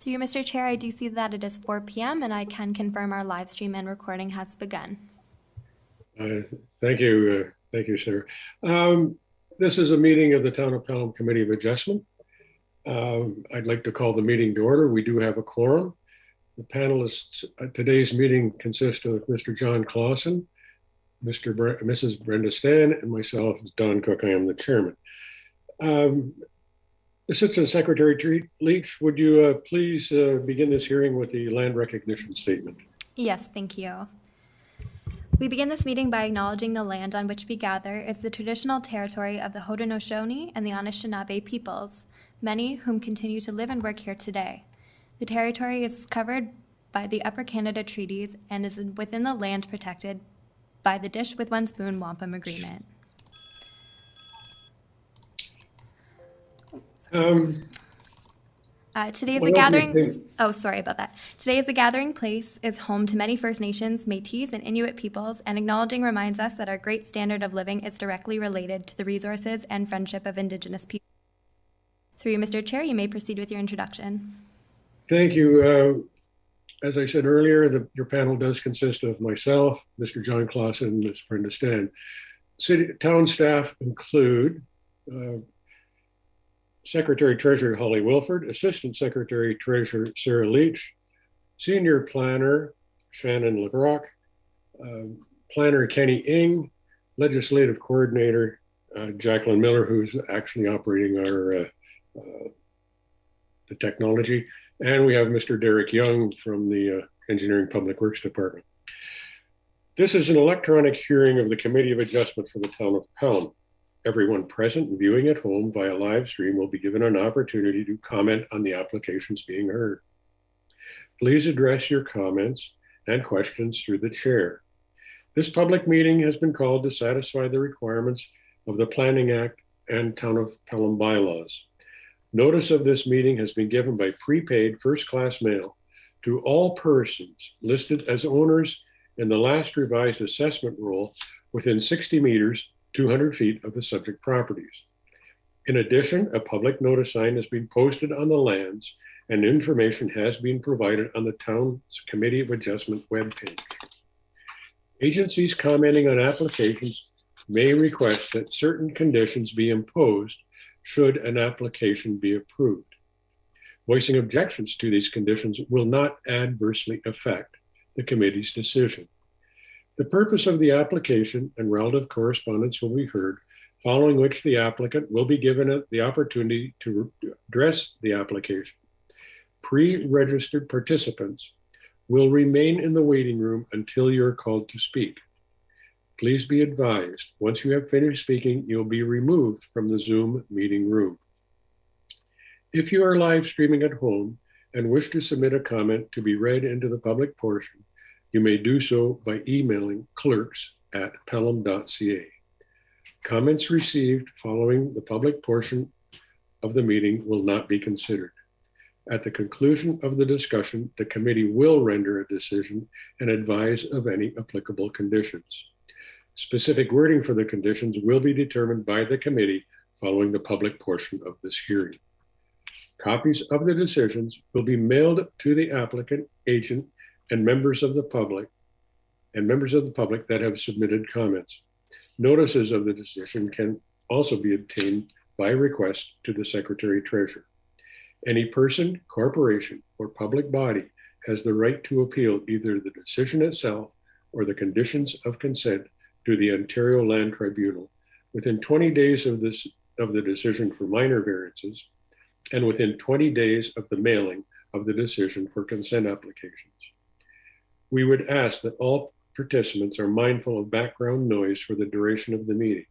Through you, Mr. Chair, I do see that it is 4 p.m. and I can confirm our live stream and recording has begun. Thank you, sir. This is a meeting of the Town of Pelham Committee of Adjustment. I'd like to call the meeting to order. We do have a quorum. The panelists at today's meeting consist of Mr. John Clausen, Mrs. Brenda Stan, and myself, Don Cook. I am the chairman. Assistant Secretary Leach, would you please begin this hearing with the land recognition statement? Yes, thank you. We begin this meeting by acknowledging the land on which we gather is the traditional territory of the Haudenosaunee and the Anishinaabe peoples, many whom continue to live and work here today. The territory is covered by the Upper Canada Treaties and is within the land protected by the Dish with One Spoon Wampum Agreement. Today is a gathering. Oh, sorry about that. Today is a gathering place is home to many First Nations, Métis, and Inuit peoples, and acknowledging reminds us that our great standard of living is directly related to the resources and friendship of Indigenous people. Through you, Mr. Chair, you may proceed with your introduction. Thank you. As I said earlier, your panel does consist of myself, Mr. John Clausen, and Ms. Brenda Stan. Town staff include Secretary Treasurer Holly Wilford, Assistant Secretary Treasurer Sarah Leach, Senior Planner Shannon LeBrock, Planner Kenny Ng, Legislative Coordinator Jacqueline Miller, who's actually operating our the technology, and we have Mr. Derek Young from the Engineering Public Works Department. This is an electronic hearing of the Committee of Adjustment for the Town of Pelham. Everyone present and viewing at home via live stream will be given an opportunity to comment on the applications being heard. Please address your comments and questions through the chair. This public meeting has been called to satisfy the requirements of the Planning Act and Town of Pelham bylaws. Notice of this meeting has been given by prepaid first-class mail to all persons listed as owners in the last revised assessment roll within 60 meters 200 feet of the subject properties. In addition, a public notice sign has been posted on the lands and information has been provided on the Town's Committee of Adjustment webpage. Agencies commenting on applications may request that certain conditions be imposed should an application be approved. Voicing objections to these conditions will not adversely affect the committee's decision. The purpose of the application and relative correspondence will be heard, following which the applicant will be given the opportunity to address the application. Pre-registered participants will remain in the waiting room until you're called to speak. Please be advised, once you have finished speaking, you'll be removed from the Zoom meeting room. If you are live streaming at home and wish to submit a comment to be read into the public portion, you may do so by emailing clerks@pelham.ca. Comments received following the public portion of the meeting will not be considered. At the conclusion of the discussion, the committee will render a decision and advise of any applicable conditions. Specific wording for the conditions will be determined by the committee following the public portion of this hearing. Copies of the decisions will be mailed to the applicant, agent, and members of the public that have submitted comments. Notices of the decision can also be obtained by request to the Secretary Treasurer. Any person, corporation, or public body has the right to appeal either the decision itself or the conditions of consent to the Ontario Land Tribunal within 20 days of the decision for minor variances and within 20 days of the mailing of the decision for consent applications. We would ask that all participants are mindful of background noise for the duration of the meeting.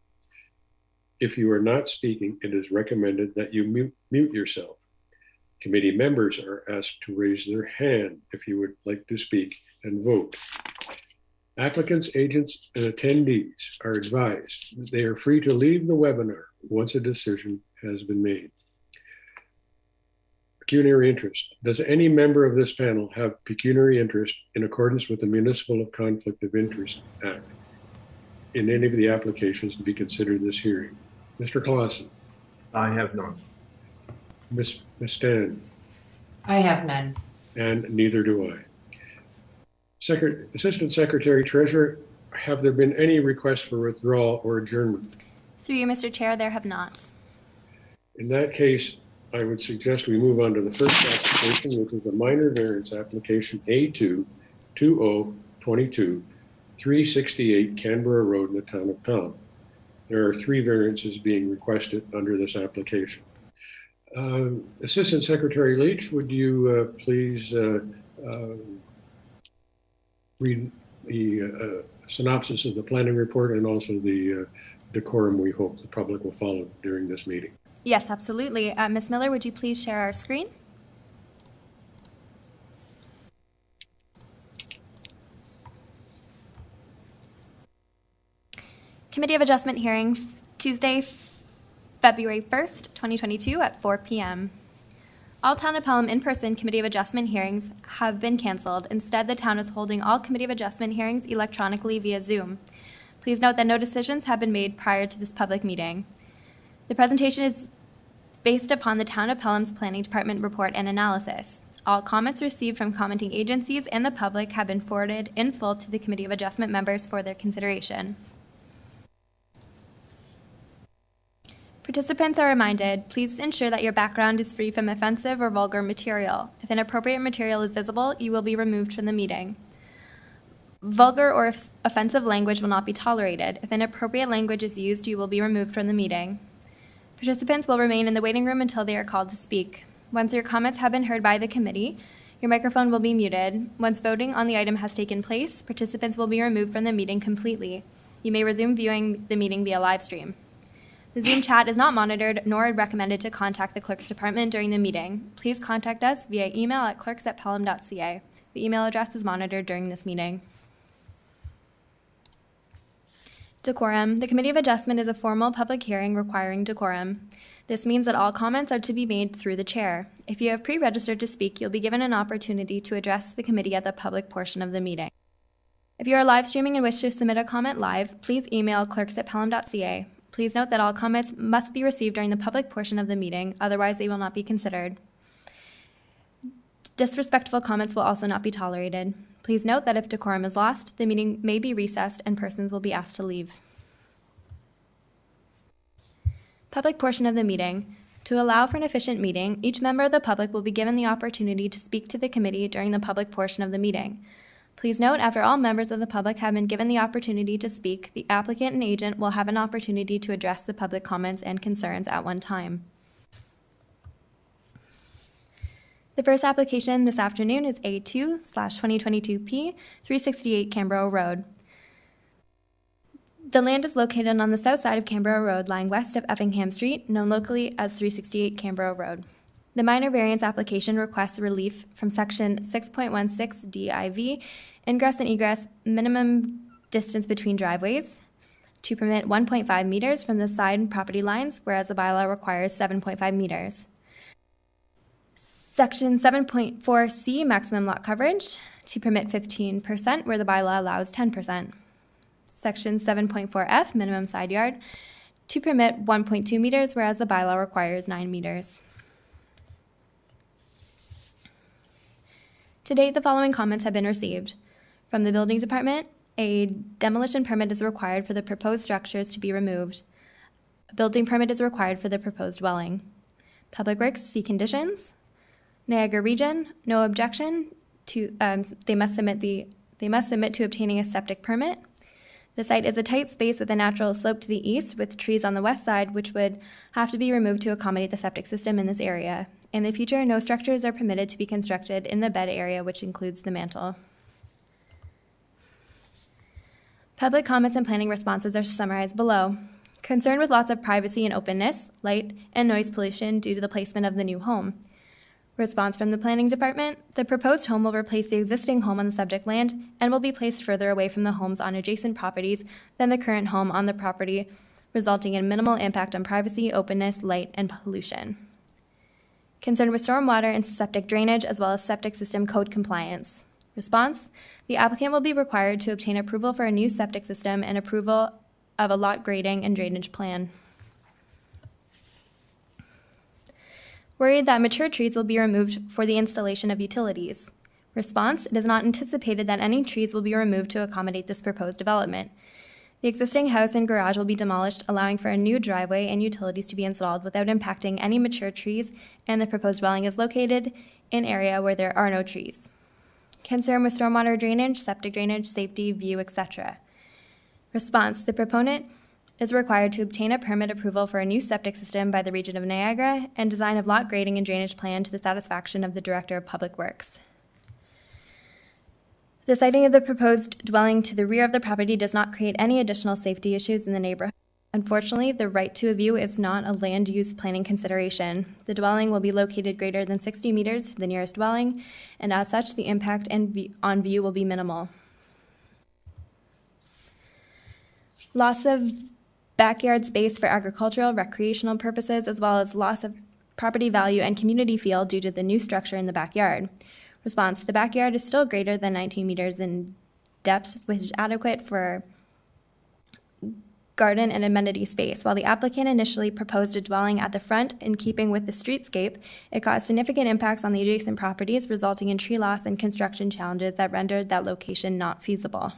If you are not speaking, it is recommended that you mute yourself. Committee members are asked to raise their hand if you would like to speak and vote. Applicants, agents, and attendees are advised that they are free to leave the webinar once a decision has been made. Pecuniary interest. Does any member of this panel have pecuniary interest in accordance with the Municipal Conflict of Interest Act in any of the applications to be considered this hearing? Mr. Clausen. I have none. Ms. Stan. I have none. And neither do I. Assistant Secretary Treasurer, have there been any requests for withdrawal or adjournment? Through you, Mr. Chair, there have not. In that case, I would suggest we move on to the first application, which is a minor variance application A2 2022 368 Canberra Road in the town of Pelham. There are 3 variances being requested under this application. Assistant Secretary Leach, would you please read the synopsis of the planning report and also the decorum we hope the public will follow during this meeting? Yes, absolutely. Ms. Miller, would you please share our screen? Committee of Adjustment hearing Tuesday, February 1st, 2022 at 4 p.m. All Town of Pelham in-person Committee of Adjustment hearings have been canceled. Instead, the town is holding all Committee of Adjustment hearings electronically via Zoom. Please note that no decisions have been made prior to this public meeting. The presentation is based upon the Town of Pelham's Planning Department report and analysis. All comments received from commenting agencies and the public have been forwarded in full to the Committee of Adjustment members for their consideration. Participants are reminded, please ensure that your background is free from offensive or vulgar material. If inappropriate material is visible, you will be removed from the meeting. Vulgar or offensive language will not be tolerated. If inappropriate language is used, you will be removed from the meeting. Participants will remain in the waiting room until they are called to speak. Once your comments have been heard by the committee, your microphone will be muted. Once voting on the item has taken place, participants will be removed from the meeting completely. You may resume viewing the meeting via live stream. The Zoom chat is not monitored nor recommended to contact the Clerk's Department during the meeting. Please contact us via email at clerks@pelham.ca. The email address is monitored during this meeting. Decorum. The Committee of Adjustment is a formal public hearing requiring decorum. This means that all comments are to be made through the chair. If you have pre-registered to speak, you'll be given an opportunity to address the committee at the public portion of the meeting. If you are live streaming and wish to submit a comment live, please email clerks@pelham.ca. Please note that all comments must be received during the public portion of the meeting, otherwise they will not be considered. Disrespectful comments will also not be tolerated. Please note that if decorum is lost, the meeting may be recessed and persons will be asked to leave. Public portion of the meeting. To allow for an efficient meeting, each member of the public will be given the opportunity to speak to the committee during the public portion of the meeting. Please note, after all members of the public have been given the opportunity to speak, the applicant and agent will have an opportunity to address the public comments and concerns at one time. The first application this afternoon is A2/2022P 368 Canberra Road. The land is located on the south side of Canberra Road, lying west of Effingham Street, known locally as 368 Canberra Road. The minor variance application requests relief from Section 6.16 DIV, ingress and egress minimum distance between driveways, to permit 1.5 meters from the side property lines, whereas the bylaw requires 7.5 meters. Section 7.4C, maximum lot coverage, to permit 15% where the bylaw allows 10%. Section 7.4F, minimum side yard, to permit 1.2 meters, whereas the bylaw requires 9 meters. To date, the following comments have been received. From the Building Department, a demolition permit is required for the proposed structures to be removed. A building permit is required for the proposed dwelling. Public Works, see conditions. Niagara Region, no objection to, they must submit to obtaining a septic permit. The site is a tight space with a natural slope to the east with trees on the west side, which would have to be removed to accommodate the septic system in this area. In the future, no structures are permitted to be constructed in the bed area, which includes the mantle. Public comments and planning responses are summarized below. Concerned with lots of privacy and openness, light, and noise pollution due to the placement of the new home. Response from the Planning Department: the proposed home will replace the existing home on the subject land and will be placed further away from the homes on adjacent properties than the current home on the property, resulting in minimal impact on privacy, openness, light, and pollution. Concerned with stormwater and septic drainage as well as septic system code compliance. Response: the applicant will be required to obtain approval for a new septic system and approval of a lot grading and drainage plan. Worried that mature trees will be removed for the installation of utilities. Response: it is not anticipated that any trees will be removed to accommodate this proposed development. The existing house and garage will be demolished, allowing for a new driveway and utilities to be installed without impacting any mature trees, and the proposed dwelling is located in an area where there are no trees. Concern with stormwater drainage, septic drainage, safety, view, etc. Response: the proponent is required to obtain a permit approval for a new septic system by the Region of Niagara and design of lot grading and drainage plan to the satisfaction of the Director of Public Works. The siting of the proposed dwelling to the rear of the property does not create any additional safety issues in the neighborhood. Unfortunately, the right to a view is not a land use planning consideration. The dwelling will be located greater than 60 meters to the nearest dwelling, and as such, the impact on view will be minimal. Loss of backyard space for agricultural, recreational purposes, as well as loss of property value and community feel due to the new structure in the backyard. Response: the backyard is still greater than 19 meters in depth, which is adequate for garden and amenity space. While the applicant initially proposed a dwelling at the front in keeping with the streetscape, it caused significant impacts on the adjacent properties, resulting in tree loss and construction challenges that rendered that location not feasible.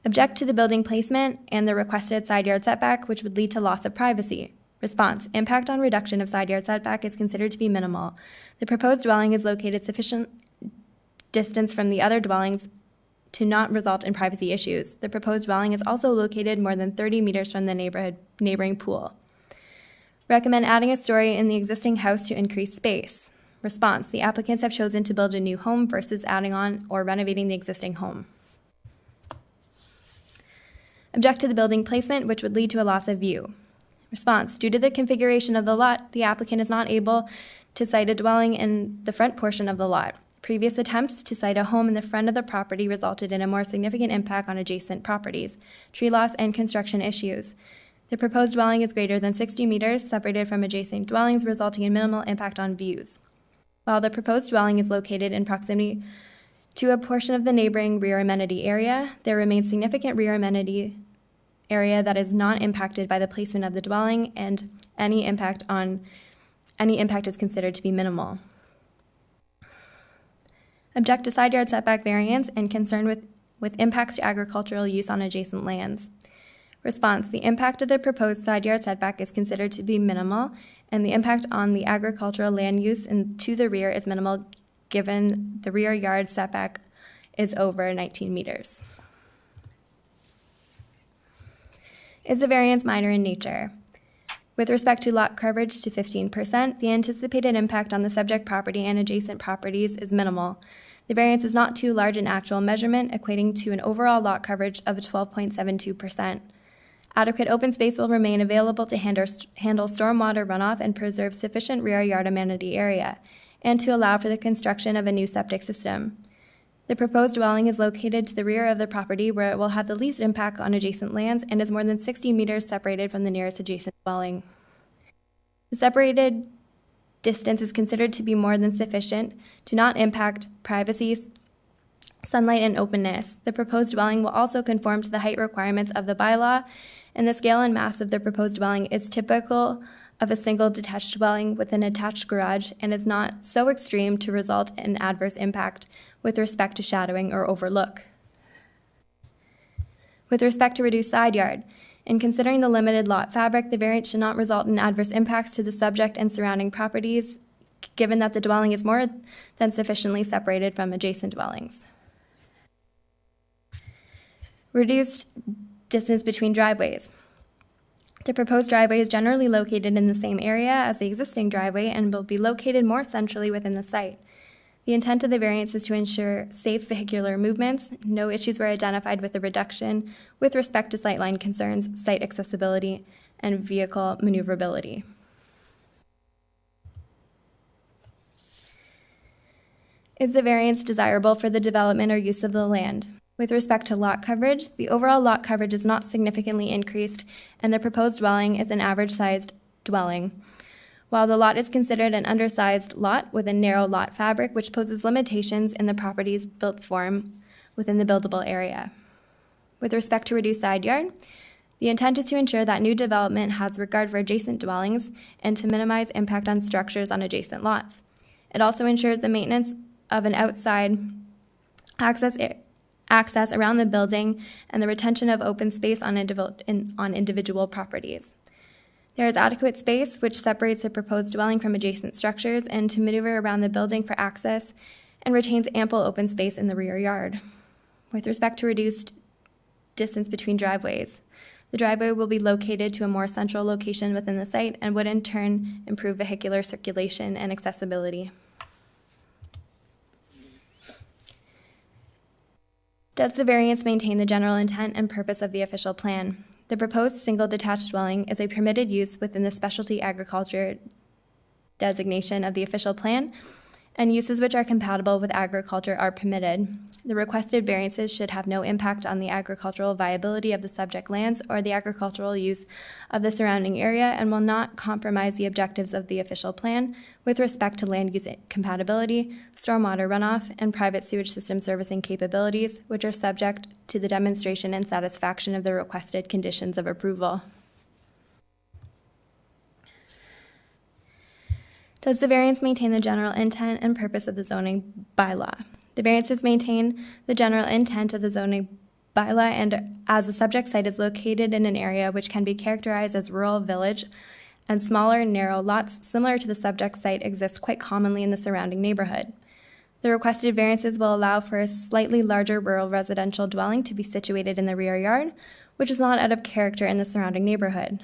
Object to the building placement and the requested side yard setback, which would lead to loss of privacy. Response: impact on reduction of side yard setback is considered to be minimal. The proposed dwelling is located sufficient distance from the other dwellings to not result in privacy issues. The proposed dwelling is also located more than 30 meters from the neighboring pool. Recommend adding a story in the existing house to increase space. Response: the applicants have chosen to build a new home versus adding on or renovating the existing home. Object to the building placement, which would lead to a loss of view. Response: due to the configuration of the lot, the applicant is not able to site a dwelling in the front portion of the lot. Previous attempts to site a home in the front of the property resulted in a more significant impact on adjacent properties, tree loss, and construction issues. The proposed dwelling is greater than 60 meters separated from adjacent dwellings, resulting in minimal impact on views. While the proposed dwelling is located in proximity to a portion of the neighboring rear amenity area, there remains significant rear amenity area that is not impacted by the placement of the dwelling, and any impact is considered to be minimal. Object to side yard setback variance and concern with impacts to agricultural use on adjacent lands. Response: the impact of the proposed side yard setback is considered to be minimal, and the impact on the agricultural land use to the rear is minimal given the rear yard setback is over 19 meters. Is the variance minor in nature? With respect to lot coverage to 15%, the anticipated impact on the subject property and adjacent properties is minimal. The variance is not too large in actual measurement, equating to an overall lot coverage of 12.72%. Adequate open space will remain available to handle stormwater runoff and preserve sufficient rear yard amenity area, and to allow for the construction of a new septic system. The proposed dwelling is located to the rear of the property, where it will have the least impact on adjacent lands and is more than 60 meters separated from the nearest adjacent dwelling. The separated distance is considered to be more than sufficient to not impact privacy, sunlight, and openness. The proposed dwelling will also conform to the height requirements of the bylaw, and the scale and mass of the proposed dwelling is typical of a single detached dwelling with an attached garage and is not so extreme to result in adverse impact with respect to shadowing or overlook. With respect to reduced side yard, in considering the limited lot fabric, the variance should not result in adverse impacts to the subject and surrounding properties, given that the dwelling is more than sufficiently separated from adjacent dwellings. Reduced distance between driveways. The proposed driveway is generally located in the same area as the existing driveway and will be located more centrally within the site. The intent of the variance is to ensure safe vehicular movements. No issues were identified with the reduction with respect to sightline concerns, site accessibility, and vehicle maneuverability. Is the variance desirable for the development or use of the land? With respect to lot coverage, the overall lot coverage is not significantly increased, and the proposed dwelling is an average-sized dwelling. While the lot is considered an undersized lot with a narrow lot fabric, which poses limitations in the property's built form within the buildable area. With respect to reduced side yard, The intent is to ensure that new development has regard for adjacent dwellings and to minimize impact on structures on adjacent lots. It also ensures the maintenance of an outside access around the building and the retention of open space on individual properties. There is adequate space which separates the proposed dwelling from adjacent structures and to maneuver around the building for access and retains ample open space in the rear yard. With respect to reduced distance between driveways, the driveway will be located to a more central location within the site and would in turn improve vehicular circulation and accessibility. Does the variance maintain the general intent and purpose of the official plan? The proposed single detached dwelling is a permitted use within the specialty agriculture designation of the official plan, and uses which are compatible with agriculture are permitted. The requested variances should have no impact on the agricultural viability of the subject lands or the agricultural use of the surrounding area and will not compromise the objectives of the official plan with respect to land use compatibility, stormwater runoff, and private sewage system servicing capabilities, which are subject to the demonstration and satisfaction of the requested conditions of approval. Does the variance maintain the general intent and purpose of the zoning bylaw? The variances maintain the general intent of the zoning bylaw, and as the subject site is located in an area which can be characterized as rural village, and smaller, narrow lots similar to the subject site exist quite commonly in the surrounding neighborhood. The requested variances will allow for a slightly larger rural residential dwelling to be situated in the rear yard, which is not out of character in the surrounding neighborhood.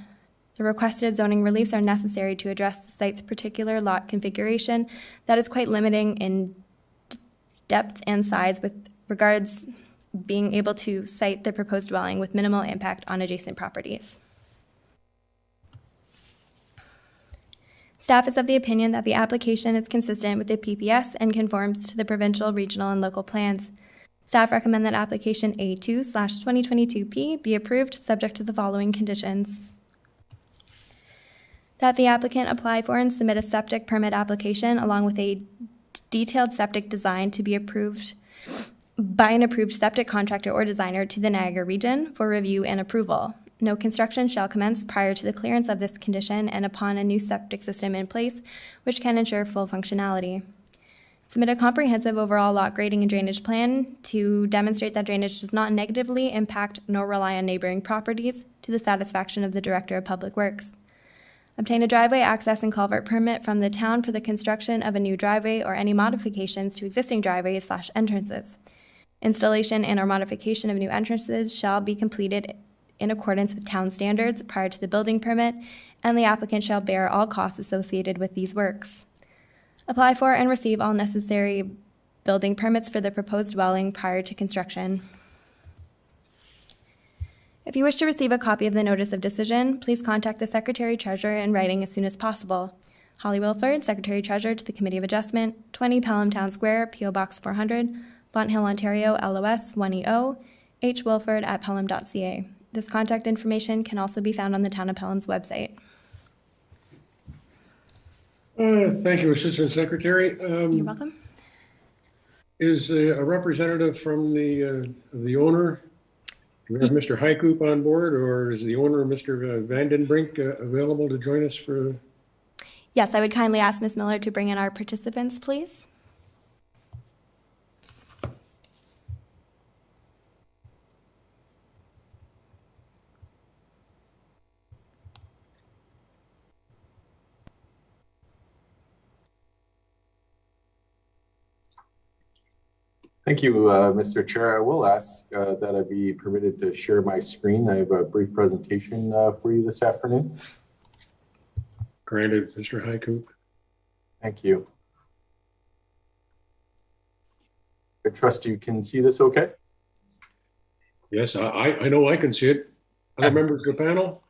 The requested zoning reliefs are necessary to address the site's particular lot configuration that is quite limiting in depth and size with regards being able to site the proposed dwelling with minimal impact on adjacent properties. Staff is of the opinion that the application is consistent with the PPS and conforms to the provincial, regional, and local plans. Staff recommend that application A2/2022P be approved subject to the following conditions. That the applicant apply for and submit a septic permit application along with a detailed septic design to be approved by an approved septic contractor or designer to the Niagara region for review and approval. No construction shall commence prior to the clearance of this condition and upon a new septic system in place, which can ensure full functionality. Submit a comprehensive overall lot grading and drainage plan to demonstrate that drainage does not negatively impact nor rely on neighboring properties to the satisfaction of the Director of Public Works. Obtain a driveway access and culvert permit from the town for the construction of a new driveway or any modifications to existing driveways/entrances. Installation and/or modification of new entrances shall be completed in accordance with town standards prior to the building permit, and the applicant shall bear all costs associated with these works. Apply for and receive all necessary building permits for the proposed dwelling prior to construction. If you wish to receive a copy of the notice of decision, please contact the Secretary Treasurer in writing as soon as possible. Holly Wilford, Secretary Treasurer to the Committee of Adjustment, 20 Pelham Town Square, P.O. Box 400, Fonthill, Ontario, LOS 1EO, hwilford@pelham.ca. This contact information can also be found on the Town of Pelham's website. Thank you, Assistant Secretary. You're welcome. Is a representative from the owner? Do we have Mr. Hykoop on board, or is the owner, Mr. Vandenbrink, available to join us for? Yes, I would kindly ask Ms. Miller to bring in our participants, please. Thank you, Mr. Chair. I will ask that I be permitted to share my screen. I have a brief presentation for you this afternoon. Granted, Mr. Hykoop. Thank you. I trust you can see this okay? Yes, I know I can see it. Other members of the panel?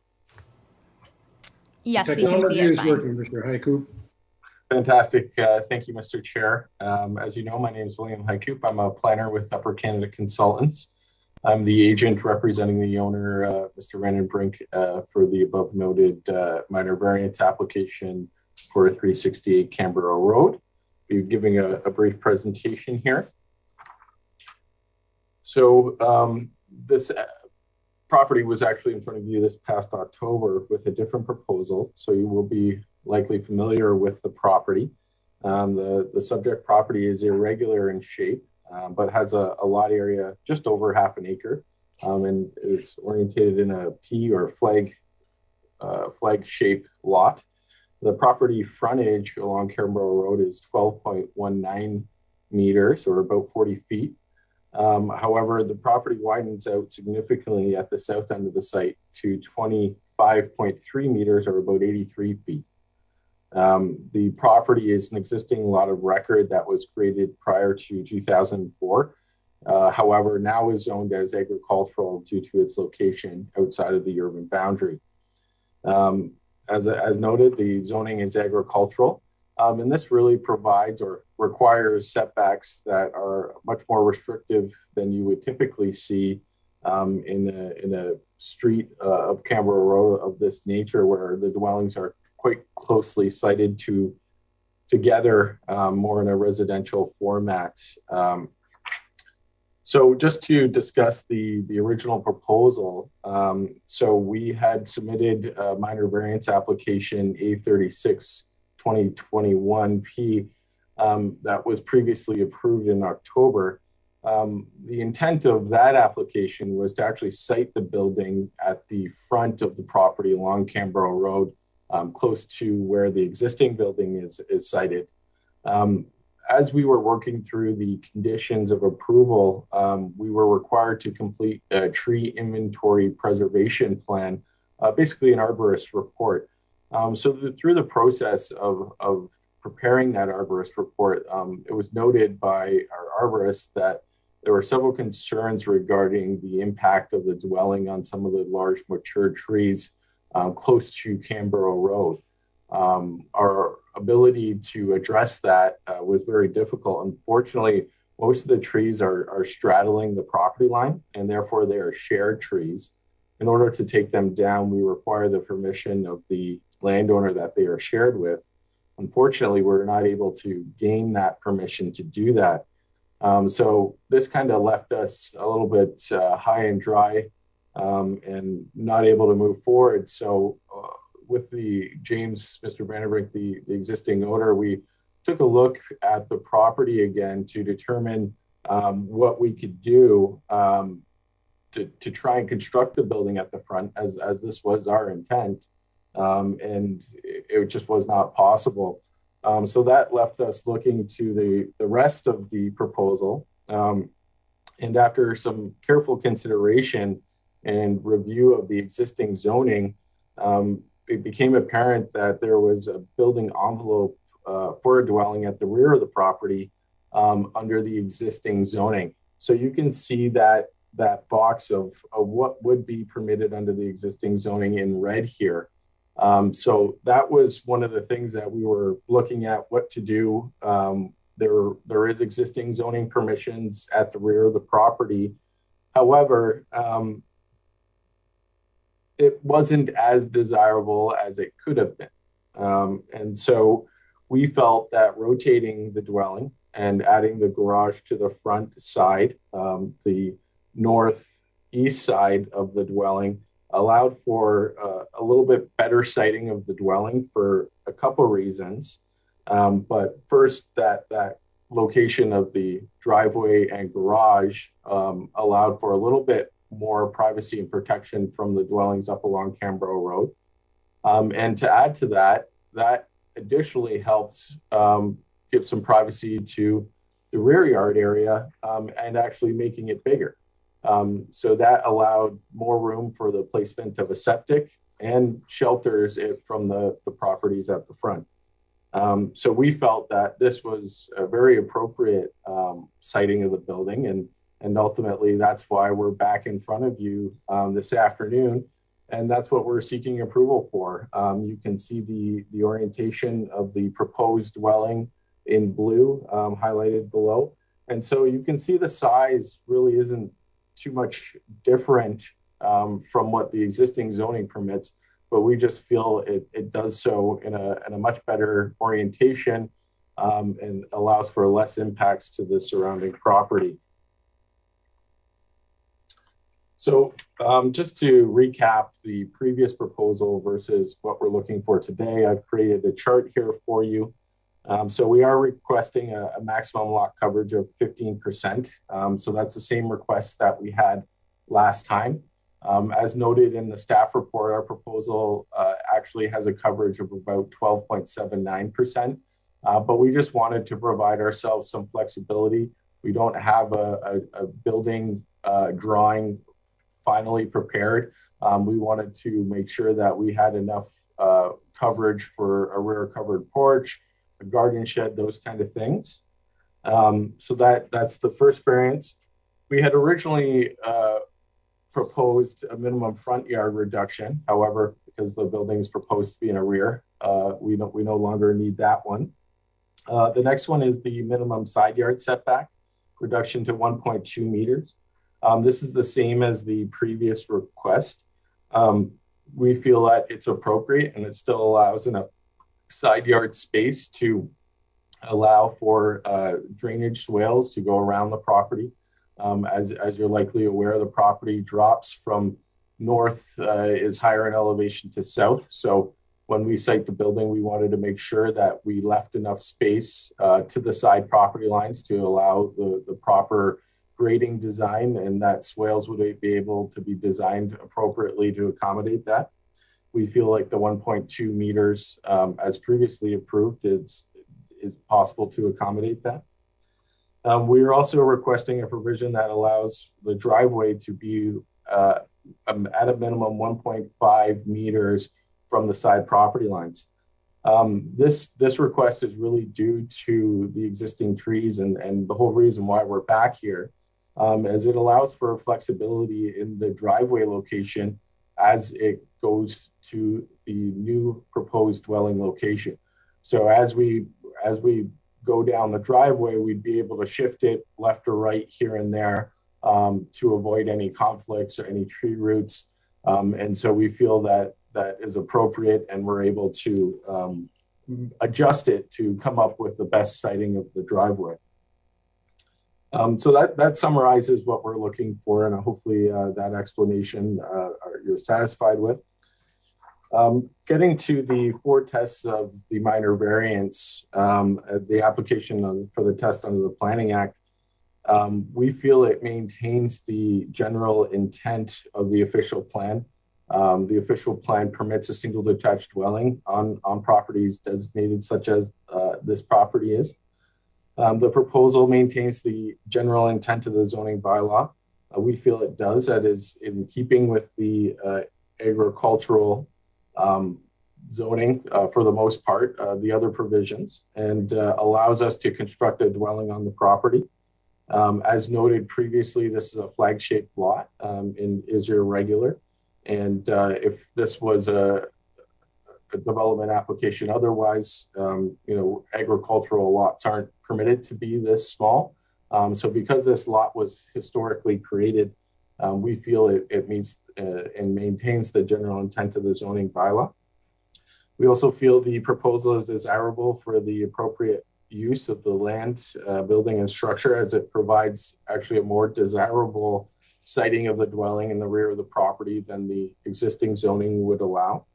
Yes, the we can see technology it is fine. working, Mr. Hykoop. Fantastic. Thank you, Mr. Chair. As you know, my name is William Hykoop. I'm a planner with Upper Canada Consultants. I'm the agent representing the owner, Mr. Vandenbrink, for the above noted minor variance application for 368 Canberra Road. We're giving a brief presentation here. So this property was actually in front of you this past October with a different proposal, so you will be likely familiar with the property. The subject property is irregular in shape, but has a lot area just over half an acre, and is orientated in a P or flag shape lot. The property frontage along Canberra Road is 12.19 meters, or about 40 feet. However, the property widens out significantly at the south end of the site to 25.3 meters, or about 83 feet. The property is an existing lot of record that was created prior to 2004. However, now is zoned as agricultural due to its location outside of the urban boundary. As noted, the zoning is agricultural, and this really provides or requires setbacks that are much more restrictive than you would typically see in a street of Canberra Road of this nature, where the dwellings are quite closely sited together, more in a residential format. So just to discuss the original proposal, so we had submitted a minor variance application A36-2021P that was previously approved in October. The intent of that application was to actually site the building at the front of the property along Canberra Road, close to where the existing building is sited. As we were working through the conditions of approval, we were required to complete a tree inventory preservation plan, basically an arborist report. Through the process of preparing that arborist report, it was noted by our arborist that there were several concerns regarding the impact of the dwelling on some of the large mature trees close to Canberra Road. Our ability to address that was very difficult. Unfortunately, most of the trees are straddling the property line, and therefore they are shared trees. In order to take them down, we require the permission of the landowner that they are shared with. Unfortunately, we're not able to gain that permission to do that. So this kind of left us a little bit high and dry, and not able to move forward. So with Mr. Vanderbrink, the existing owner, we took a look at the property again to determine what we could do to try and construct the building at the front, as this was our intent, and it just was not possible. So that left us looking to the rest of the proposal, and after some careful consideration and review of the existing zoning, it became apparent that there was a building envelope for a dwelling at the rear of the property under the existing zoning. So you can see that box of what would be permitted under the existing zoning in red here. So that was one of the things that we were looking at what to do. There is existing zoning permissions at the rear of the property. However, it wasn't as desirable as it could have been. And so we felt that rotating the dwelling and adding the garage to the front side, the northeast side of the dwelling, allowed for a little bit better siting of the dwelling for a couple reasons. But first, that location of the driveway and garage allowed for a little bit more privacy and protection from the dwellings up along Canberra Road. And to add to that additionally helps give some privacy to the rear yard area, and actually making it bigger. So that allowed more room for the placement of a septic and shelters it from the properties at the front. So we felt that this was a very appropriate siting of the building, and ultimately that's why we're back in front of you this afternoon, and that's what we're seeking approval for. You can see the orientation of the proposed dwelling in blue, highlighted below. And so you can see the size really isn't too much different from what the existing zoning permits, but we just feel it does so in a much better orientation, and allows for less impacts to the surrounding property. So just to recap the previous proposal versus what we're looking for today, I've created a chart here for you. So we are requesting a maximum lot coverage of 15%. So that's the same request that we had last time. As noted in the staff report, our proposal actually has a coverage of about 12.79%, but we just wanted to provide ourselves some flexibility. We don't have a building drawing finally prepared. We wanted to make sure that we had enough coverage for a rear covered porch, a garden shed, those kind of things. So that's the first variance. We had originally proposed a minimum front yard reduction. However, because the building is proposed to be in a rear, we no longer need that one. The next one is the minimum side yard setback reduction to 1.2 meters. This is the same as the previous request. We feel that it's appropriate and it still allows enough side yard space to allow for drainage swales to go around the property. As you're likely aware, the property drops from north, is higher in elevation to south. So when we site the building, we wanted to make sure that we left enough space to the side property lines to allow the proper grading design, and that swales would be able to be designed appropriately to accommodate that. We feel like the 1.2 meters, as previously approved, is possible to accommodate that. We are also requesting a provision that allows the driveway to be at a minimum 1.5 meters from the side property lines. This request is really due to the existing trees and the whole reason why we're back here, as it allows for flexibility in the driveway location as it goes to the new proposed dwelling location. So as we go down the driveway, we'd be able to shift it left or right here and there to avoid any conflicts or any tree roots. And so we feel that is appropriate, and we're able to adjust it to come up with the best siting of the driveway. So that summarizes what we're looking for, and hopefully that explanation you're satisfied with. Getting to the 4 tests of the minor variance, the application for the test under the Planning Act, we feel it maintains the general intent of the official plan. The official plan permits a single detached dwelling on properties designated such as this property is. The proposal maintains the general intent of the zoning bylaw. We feel it does. That is in keeping with the agricultural zoning for the most part, the other provisions, and allows us to construct a dwelling on the property. As noted previously, this is a flag-shaped lot and is irregular. And if this was a development application otherwise, agricultural lots aren't permitted to be this small. So because this lot was historically created, we feel it meets and maintains the general intent of the zoning bylaw. We also feel the proposal is desirable for the appropriate use of the land, building, and structure, as it provides actually a more desirable siting of the dwelling in the rear of the property than the existing zoning would allow.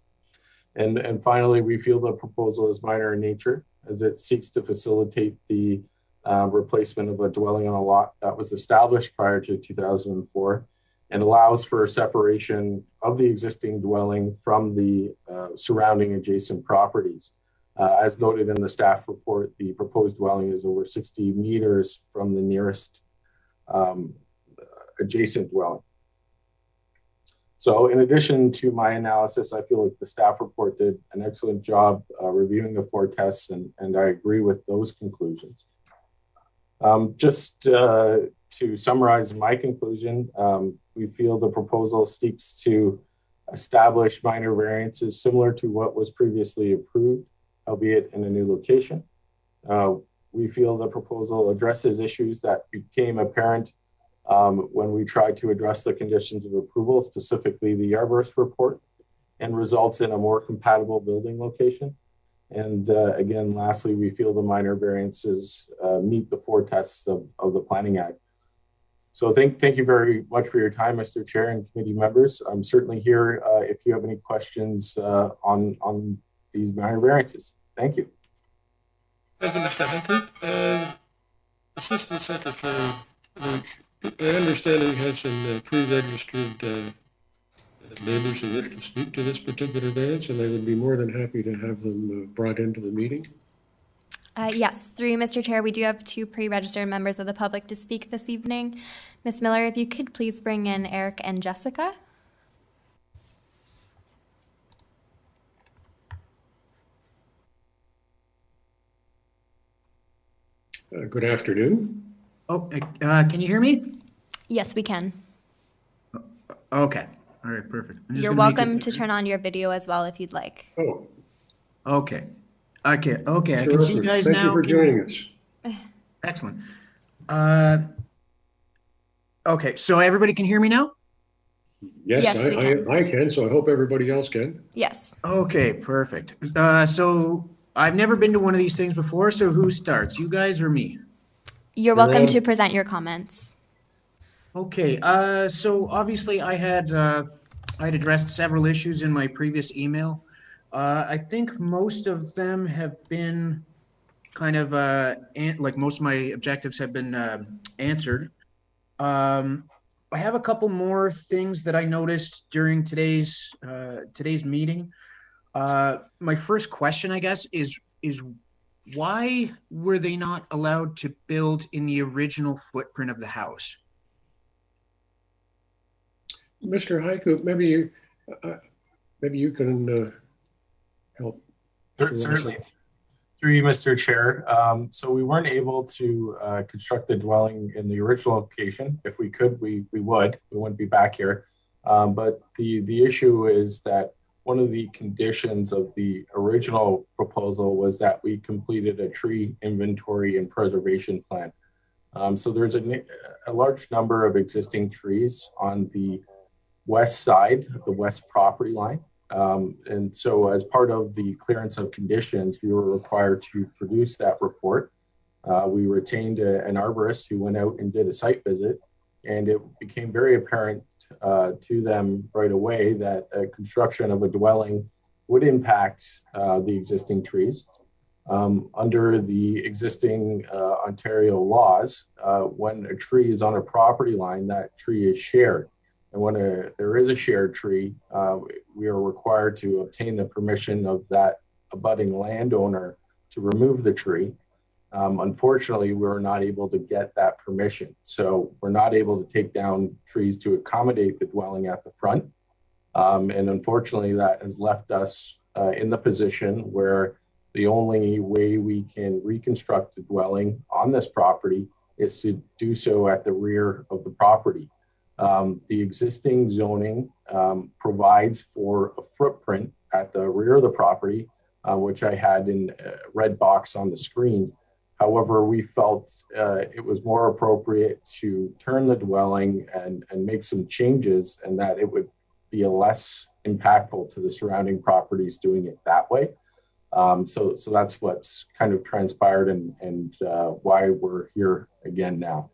And finally, we feel the proposal is minor in nature, as it seeks to facilitate the replacement of a dwelling on a lot that was established prior to 2004, and allows for separation of the existing dwelling from the surrounding adjacent properties. As noted in the staff report, the proposed dwelling is over 60 meters from the nearest adjacent dwelling. So in addition to my analysis, I feel like the staff report did an excellent job reviewing the 4 tests, and I agree with those conclusions. Just to summarize my conclusion, we feel the proposal seeks to establish minor variances similar to what was previously approved, albeit in a new location. We feel the proposal addresses issues that became apparent when we tried to address the conditions of approval, specifically the Arborist report, and results in a more compatible building location. And again, lastly, we feel the minor variances meet the 4 tests of the Planning Act. So thank you very much for your time, Mr. Chair and committee members. I'm certainly here if you have any questions on these minor variances. Thank you. Thank you, Mr. Hunter. Assistant Secretary Lynch, I understand we have some pre-registered neighbors who wish to speak to this particular variance, and I would be more than happy to have them brought into the meeting. Yes, through you, Mr. Chair, we do have 2 pre-registered members of the public to speak this evening. Ms. Miller, if you could please bring in Eric and Jessica. Good afternoon. Oh, can you hear me? Yes, we can. Okay. All right, perfect. You're welcome to turn on your video as well if you'd like. Oh, Okay. Okay. I can see you guys Thank now. you for joining us. Excellent. Okay, so everybody can hear me now? Yes, Yes, we can. I can, so I hope everybody else can. Yes. Okay, perfect. So I've never been to one of these things before, so who starts? You guys or me? You're welcome to present your comments. Okay, so obviously I had addressed several issues in my previous email. I think most of them have been kind of like most of my objectives have been answered. I have a couple more things that I noticed during today's meeting. My first question, I guess, is why were they not allowed to build in the original footprint of the house? Mr. Haiku, maybe you can help. Certainly. Through you, Mr. Chair. So we weren't able to construct the dwelling in the original location. If we could, we would. We wouldn't be back here. But the issue is that one of the conditions of the original proposal was that we completed a tree inventory and preservation plan. So there's a large number of existing trees on the west side of the west property line. And so as part of the clearance of conditions, we were required to produce that report. We retained an arborist who went out and did a site visit, and it became very apparent to them right away that construction of a dwelling would impact the existing trees. Under the existing Ontario laws, when a tree is on a property line, that tree is shared. And when there is a shared tree, we are required to obtain the permission of that abutting landowner to remove the tree. Unfortunately, we were not able to get that permission. So we're not able to take down trees to accommodate the dwelling at the front. And unfortunately, that has left us in the position where the only way we can reconstruct the dwelling on this property is to do so at the rear of the property. The existing zoning provides for a footprint at the rear of the property, which I had in a red box on the screen. However, we felt it was more appropriate to turn the dwelling and make some changes, and that it would be less impactful to the surrounding properties doing it that way. So that's what's kind of transpired and why we're here again now.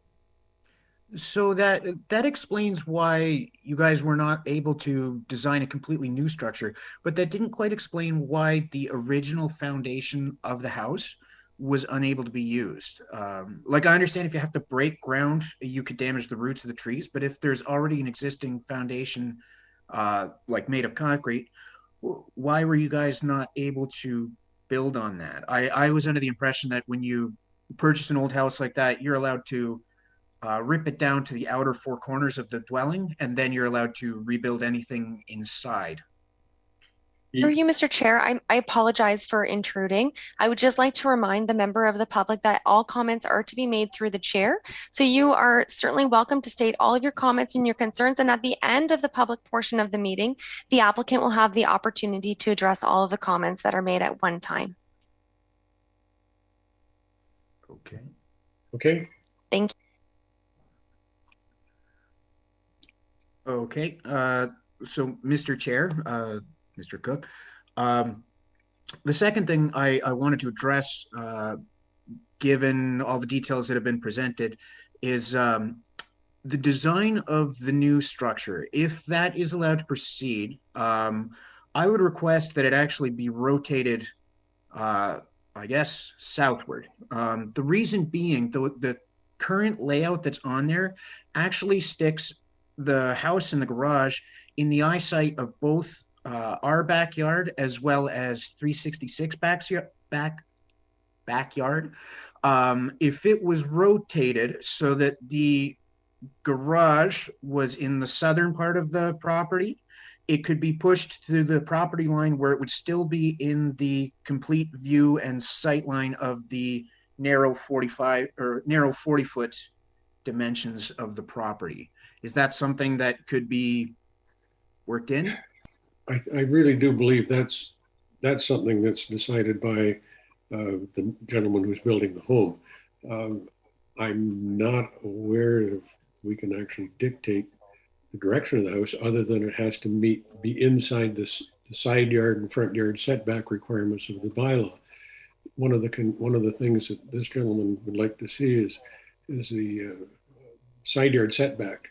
So that explains why you guys were not able to design a completely new structure, but that didn't quite explain why the original foundation of the house was unable to be used. Like, I understand if you have to break ground, you could damage the roots of the trees, but if there's already an existing foundation, like made of concrete, why were you guys not able to build on that? I was under the impression that when you purchase an old house like that, you're allowed to rip it down to the outer 4 corners of the dwelling, and then you're allowed to rebuild anything inside. Through you, Mr. Chair, I apologize for intruding. I would just like to remind the member of the public that all comments are to be made through the chair. So you are certainly welcome to state all of your comments and your concerns. And at the end of the public portion of the meeting, the applicant will have the opportunity to address all of the comments that are made at one time. Okay. Okay. Thank you. Okay. So, Mr. Chair, Mr. Cook, the second thing I wanted to address, given all the details that have been presented, is the design of the new structure, if that is allowed to proceed, I would request that it actually be rotated, I guess, southward. The reason being, the current layout that's on there actually sticks the house and the garage in the eyesight of both our backyard as well as 366 backyard. If it was rotated so that the garage was in the southern part of the property, it could be pushed to the property line where it would still be in the complete view and sight line of the narrow 40-foot dimensions of the property. Is that something that could be worked in? I really do believe that's something that's decided by the gentleman who's building the home. I'm not aware if we can actually dictate the direction of the house other than it has to be inside the side yard and front yard setback requirements of the bylaw. One of the things that this gentleman would like to see is the side yard setback,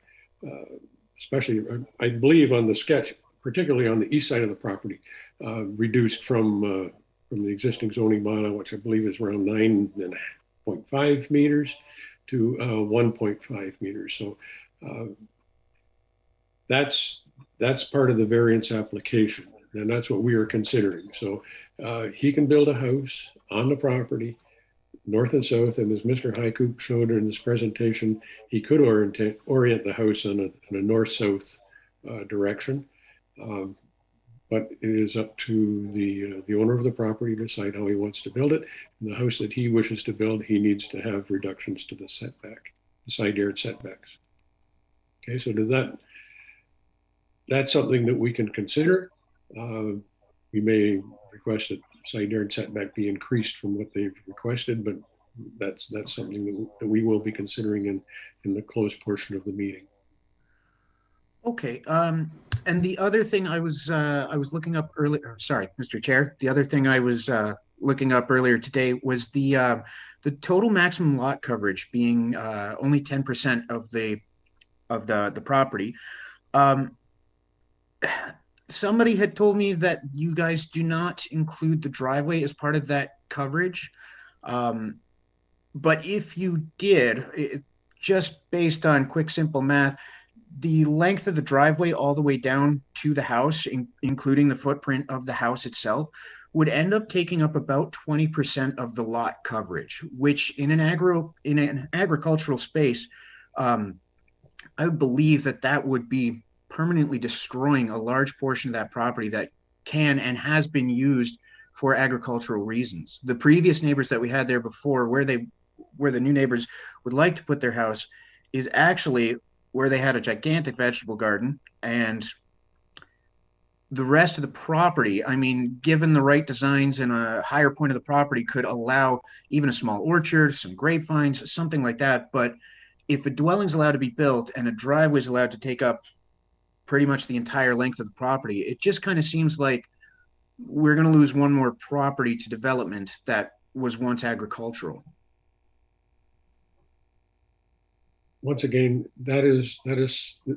especially I believe on the sketch, particularly on the east side of the property, reduced from the existing zoning bylaw, which I believe is around 9.5 meters to 1.5 meters. So that's part of the variance application, and that's what we are considering. So he can build a house on the property, north and south, and as Mr. Haiku showed in his presentation, he could orient the house in a north-south direction. But it is up to the owner of the property to decide how he wants to build it. And the house that he wishes to build, he needs to have reductions to the setback, the side yard setbacks. Okay, so that's something that we can consider. We may request that side yard setback be increased from what they've requested, but that's something that we will be considering in the closed portion of the meeting. Okay. And the other thing I was looking up earlier, sorry, Mr. Chair, the other thing I was looking up earlier today was the total maximum lot coverage being only 10% of the property. Somebody had told me that you guys do not include the driveway as part of that coverage. But if you did, just based on quick, simple math, the length of the driveway all the way down to the house, including the footprint of the house itself, would end up taking up about 20% of the lot coverage, which in an agricultural space, I would believe that would be permanently destroying a large portion of that property that can and has been used for agricultural reasons. The previous neighbors that we had there before, where the new neighbors would like to put their house, is actually where they had a gigantic vegetable garden, and the rest of the property, I mean, given the right designs and a higher point of the property, could allow even a small orchard, some grapevines, something like that. But if a dwelling's allowed to be built and a driveway is allowed to take up pretty much the entire length of the property, it just kind of seems like we're going to lose one more property to development that was once agricultural. Once again, that is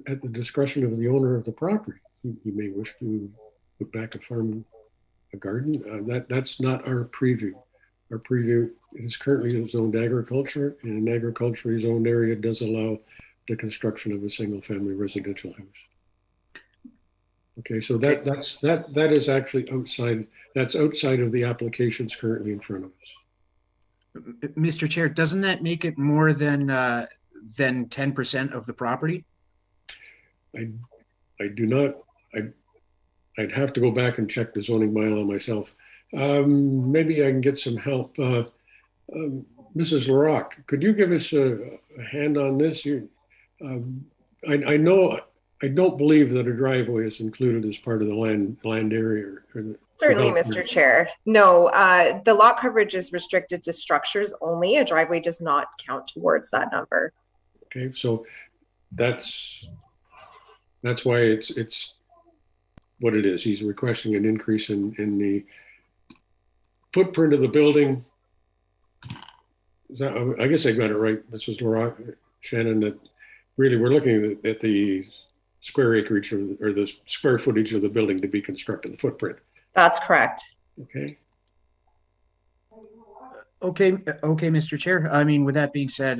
at the discretion of the owner of the property. He may wish to put back a garden. That's not our preview. Our preview is currently zoned agriculture, and an agriculturally zoned area does allow the construction of a single-family residential house. Okay, so that is actually outside. That's outside of the applications currently in front of us. Mr. Chair, doesn't that make it more than 10% of the property? I do not. I'd have to go back and check the zoning bylaw myself. Maybe I can get some help. Mrs. LaRock, could you give us a hand on this? I know. I don't believe that a driveway is included as part of the land area. Certainly, Mr. Chair. No, the lot coverage is restricted to structures only. A driveway does not count towards that number. Okay, so that's why it's what it is. He's requesting an increase in the footprint of the building. I guess I got it right, Mrs. LaRock, Shannon, that really, we're looking at the square acreage or the square footage of the building to be constructed, the footprint. That's correct. Okay. Okay, Mr. Chair. I mean, with that being said,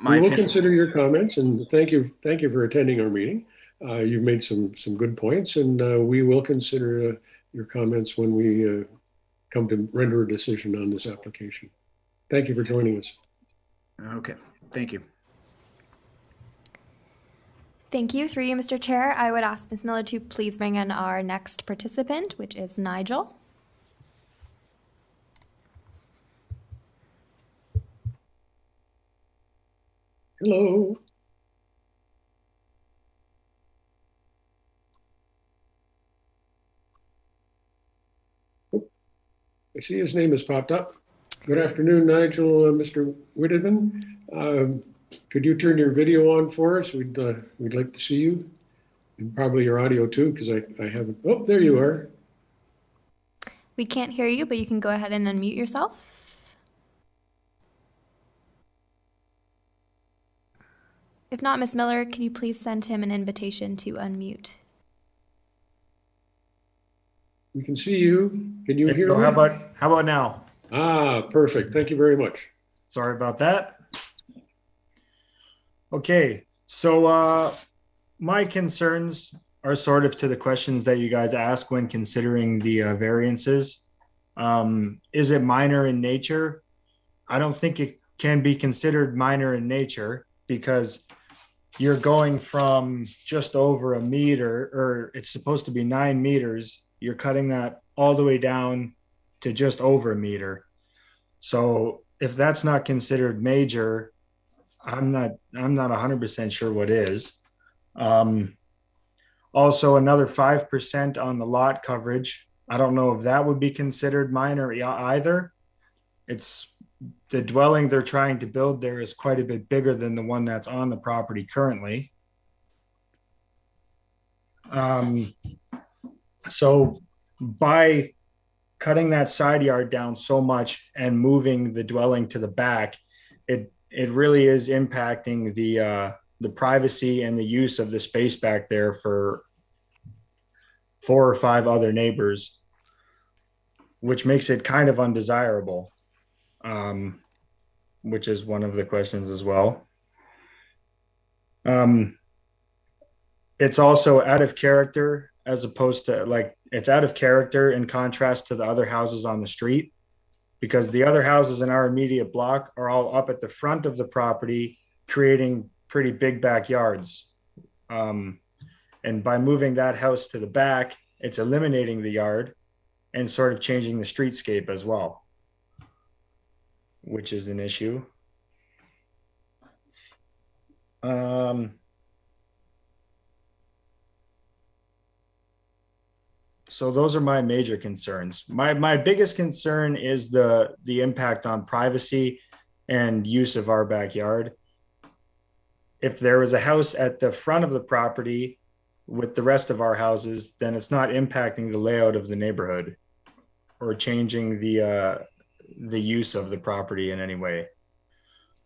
We will consider your comments, and thank you for attending our meeting. You've made some good points, and we will consider your comments when we come to render a decision on this application. Thank you for joining us. Okay, thank you. Thank you. Through you, Mr. Chair, I would ask Ms. Miller to please bring in our next participant, which is Nigel. Hello. Oh, I see his name has popped up. Good afternoon, Nigel, Mr. Whitteman. Could you turn your video on for us? We'd like to see you, and probably your audio too, because I haven't. Oh, there you are. We can't hear you, but you can go ahead and unmute yourself. If not, Ms. Miller, can you please send him an invitation to unmute? We can see you. Can you hear me? How about now? Ah, perfect. Thank you very much. Sorry about that. Okay, so my concerns are sort of to the questions that you guys ask when considering the variances. Is it minor in nature? I don't think it can be considered minor in nature because you're going from just over a meter, or it's supposed to be 9 meters. You're cutting that all the way down to just over a meter. So if that's not considered major, I'm not 100% sure what is. Also, another 5% on the lot coverage. I don't know if that would be considered minor either. It's the dwelling they're trying to build there is quite a bit bigger than the one that's on the property currently. So by cutting that side yard down so much and moving the dwelling to the back, it really is impacting the privacy and the use of the space back there for 4 or 5 other neighbors, which makes it kind of undesirable, which is one of the questions as well. It's also out of character as opposed to it's out of character in contrast to the other houses on the street, because the other houses in our immediate block are all up at the front of the property, creating pretty big backyards. And by moving that house to the back, it's eliminating the yard and sort of changing the streetscape as well, which is an issue. So those are my major concerns. My biggest concern is the impact on privacy and use of our backyard. If there was a house at the front of the property with the rest of our houses, then it's not impacting the layout of the neighborhood or changing the use of the property in any way.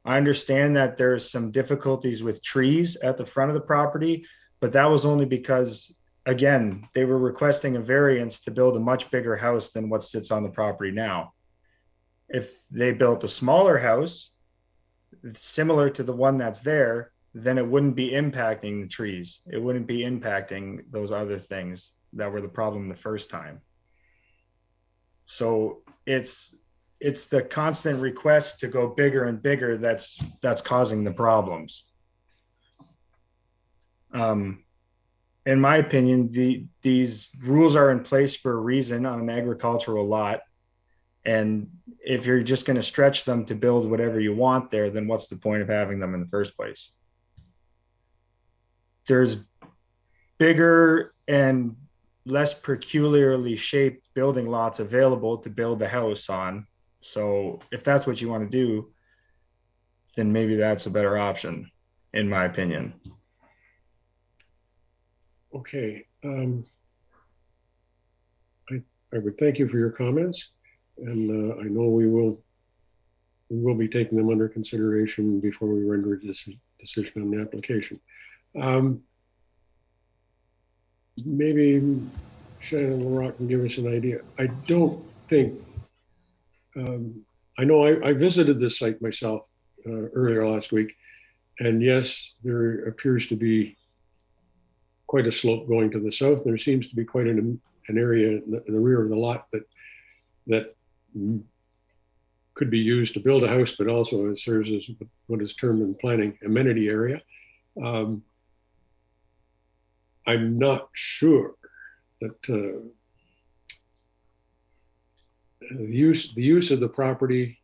I understand that there's some difficulties with trees at the front of the property, but that was only because, again, they were requesting a variance to build a much bigger house than what sits on the property now. If they built a smaller house similar to the one that's there, then it wouldn't be impacting the trees. It wouldn't be impacting those other things that were the problem the first time. So it's the constant request to go bigger and bigger that's causing the problems. In my opinion, these rules are in place for a reason on an agricultural lot. And if you're just going to stretch them to build whatever you want there, then what's the point of having them in the first place? There's bigger and less peculiarly shaped building lots available to build the house on. So if that's what you want to do, then maybe that's a better option, in my opinion. Okay. I would thank you for your comments, and I know we will we will be taking them under consideration before we render a decision on the application. Maybe Shannon LaRock can give us an idea. I don't think, I know I visited this site myself earlier last week, and yes, there appears to be quite a slope going to the south. There seems to be quite an area in the rear of the lot that could be used to build a house, but also it serves as what is termed in planning amenity area. I'm not sure that the use of the property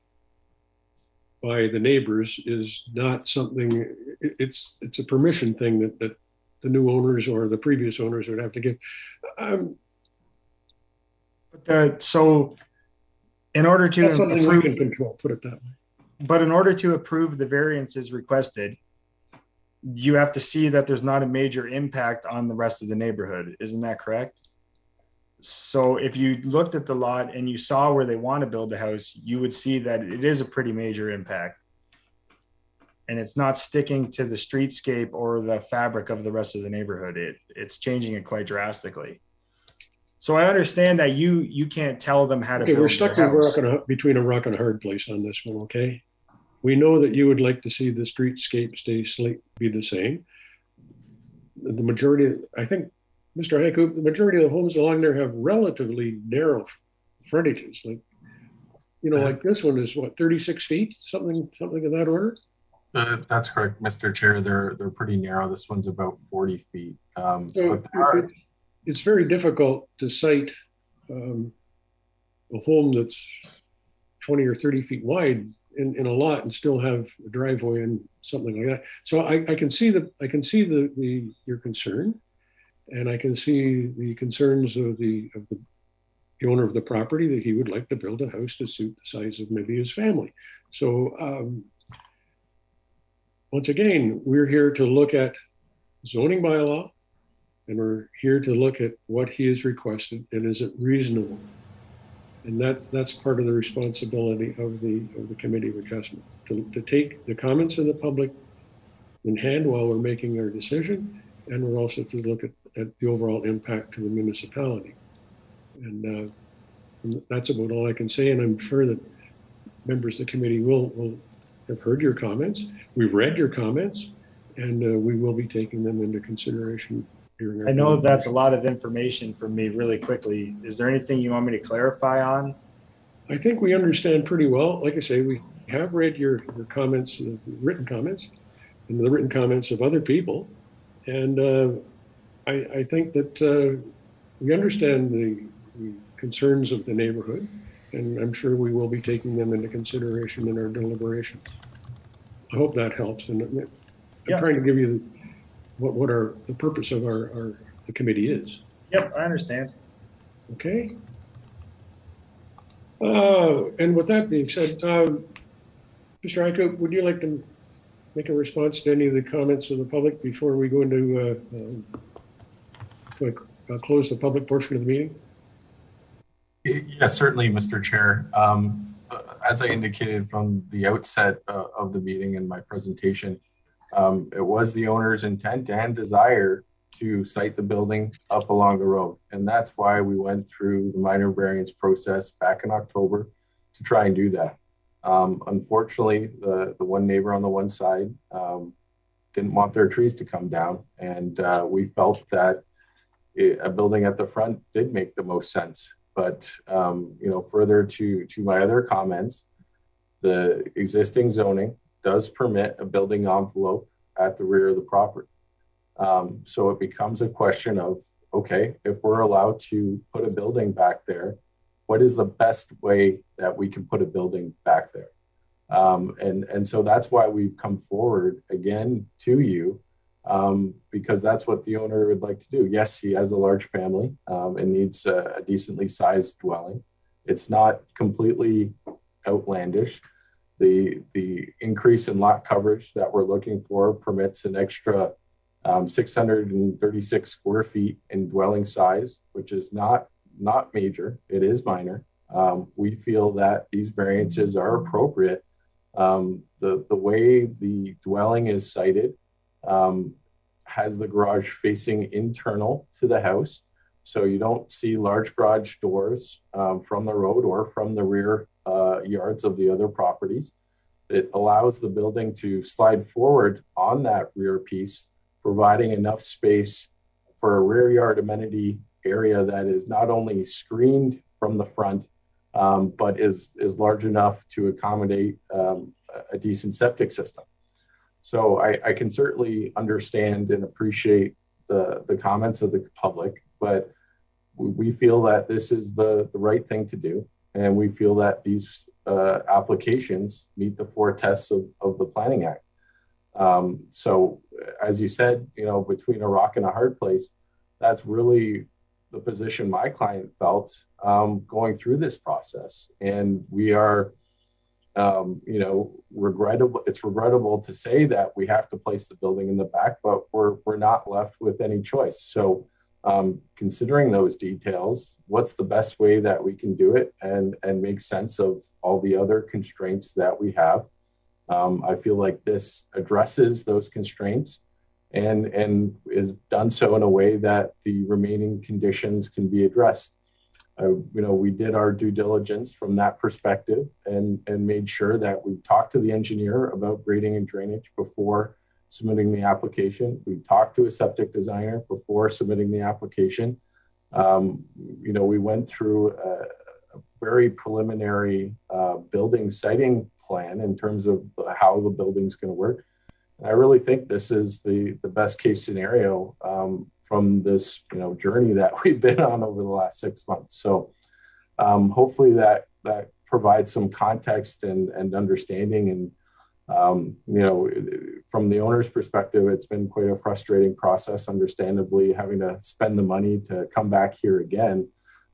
by the neighbors is not something. It's a permission thing that the new owners or the previous owners would have to give. So, in order to that's something we can control, put it that way. But in order to approve the variances requested, you have to see that there's not a major impact on the rest of the neighborhood. Isn't that correct? So if you looked at the lot and you saw where they want to build the house, you would see that it is a pretty major impact. And it's not sticking to the streetscape or the fabric of the rest of the neighborhood. It's changing it quite drastically. So I understand that you can't tell them how to build. We're stuck between a rock and a hard place on this one, okay? We know that you would like to see the streetscape be the same. The majority, I think, Mr. Haiku, the majority of the homes along there have relatively narrow frontages. Like, like this one is what, 36 feet, something of that order? That's correct, Mr. Chair. They're pretty narrow. This one's about 40 feet. It's very difficult to cite a home that's 20 or 30 feet wide in a lot and still have a driveway and something like that. So I can see your concern, and I can see the concerns of the owner of the property that he would like to build a house to suit the size of maybe his family. So once again, we're here to look at zoning bylaw, and we're here to look at what he has requested and is it reasonable. And that's part of the responsibility of the Committee of Adjustment, to take the comments of the public in hand while we're making our decision, and we're also to look at the overall impact to the municipality. And that's about all I can say, and I'm sure that members of the committee will have heard your comments. We've read your comments, and we will be taking them into consideration. I know that's a lot of information for me really quickly. Is there anything you want me to clarify on? I think we understand pretty well. Like I say, we have read your comments, written comments, and the written comments of other people. And I think that we understand the concerns of the neighborhood, and I'm sure we will be taking them into consideration in our deliberations. I hope that helps. And I'm trying to give you what the purpose of the committee is. Yep, I understand. Okay. And with that being said, Mr. Haiku, would you like to make a response to any of the comments of the public before we go into close the public portion of the meeting? Yes, certainly, Mr. Chair. As I indicated from the outset of the meeting in my presentation, it was the owner's intent and desire to site the building up along the road. And that's why we went through the minor variance process back in October to try and do that. Unfortunately, the one neighbor on the one side didn't want their trees to come down. And we felt that a building at the front did make the most sense. But, further to my other comments, the existing zoning does permit a building envelope at the rear of the property. So it becomes a question of, okay, if we're allowed to put a building back there, what is the best way that we can put a building back there? And so that's why we've come forward again to you, because that's what the owner would like to do. Yes, he has a large family and needs a decently sized dwelling. It's not completely outlandish. The increase in lot coverage that we're looking for permits an extra 636 square feet in dwelling size, which is not major. It is minor. We feel that these variances are appropriate The way the dwelling is sited has the garage facing internal to the house. So you don't see large garage doors from the road or from the rear yards of the other properties. It allows the building to slide forward on that rear piece, providing enough space for a rear yard amenity area that is not only screened from the front, but is large enough to accommodate a decent septic system. So I can certainly understand and appreciate the comments of the public, but we feel that this is the right thing to do. And we feel that these applications meet the 4 tests of the Planning Act. So as you said, you know, between a rock and a hard place, that's really the position my client felt going through this process. And we are, you know, regrettable. It's regrettable to say that we have to place the building in the back, but we're not left with any choice. So considering those details, what's the best way that we can do it and make sense of all the other constraints that we have? I feel like this addresses those constraints and is done so in a way that the remaining conditions can be addressed. You know, we did our due diligence from that perspective and made sure that we talked to the engineer about grading and drainage before submitting the application. We talked to a septic designer before submitting the application. You know, we went through a very preliminary building siting plan in terms of how the building's going to work. And I really think this is the best case scenario from this, you know, journey that we've been on over the last 6 months. So hopefully that provides some context and understanding. And you know, from the owner's perspective, it's been quite a frustrating process, understandably, having to spend the money to come back here again.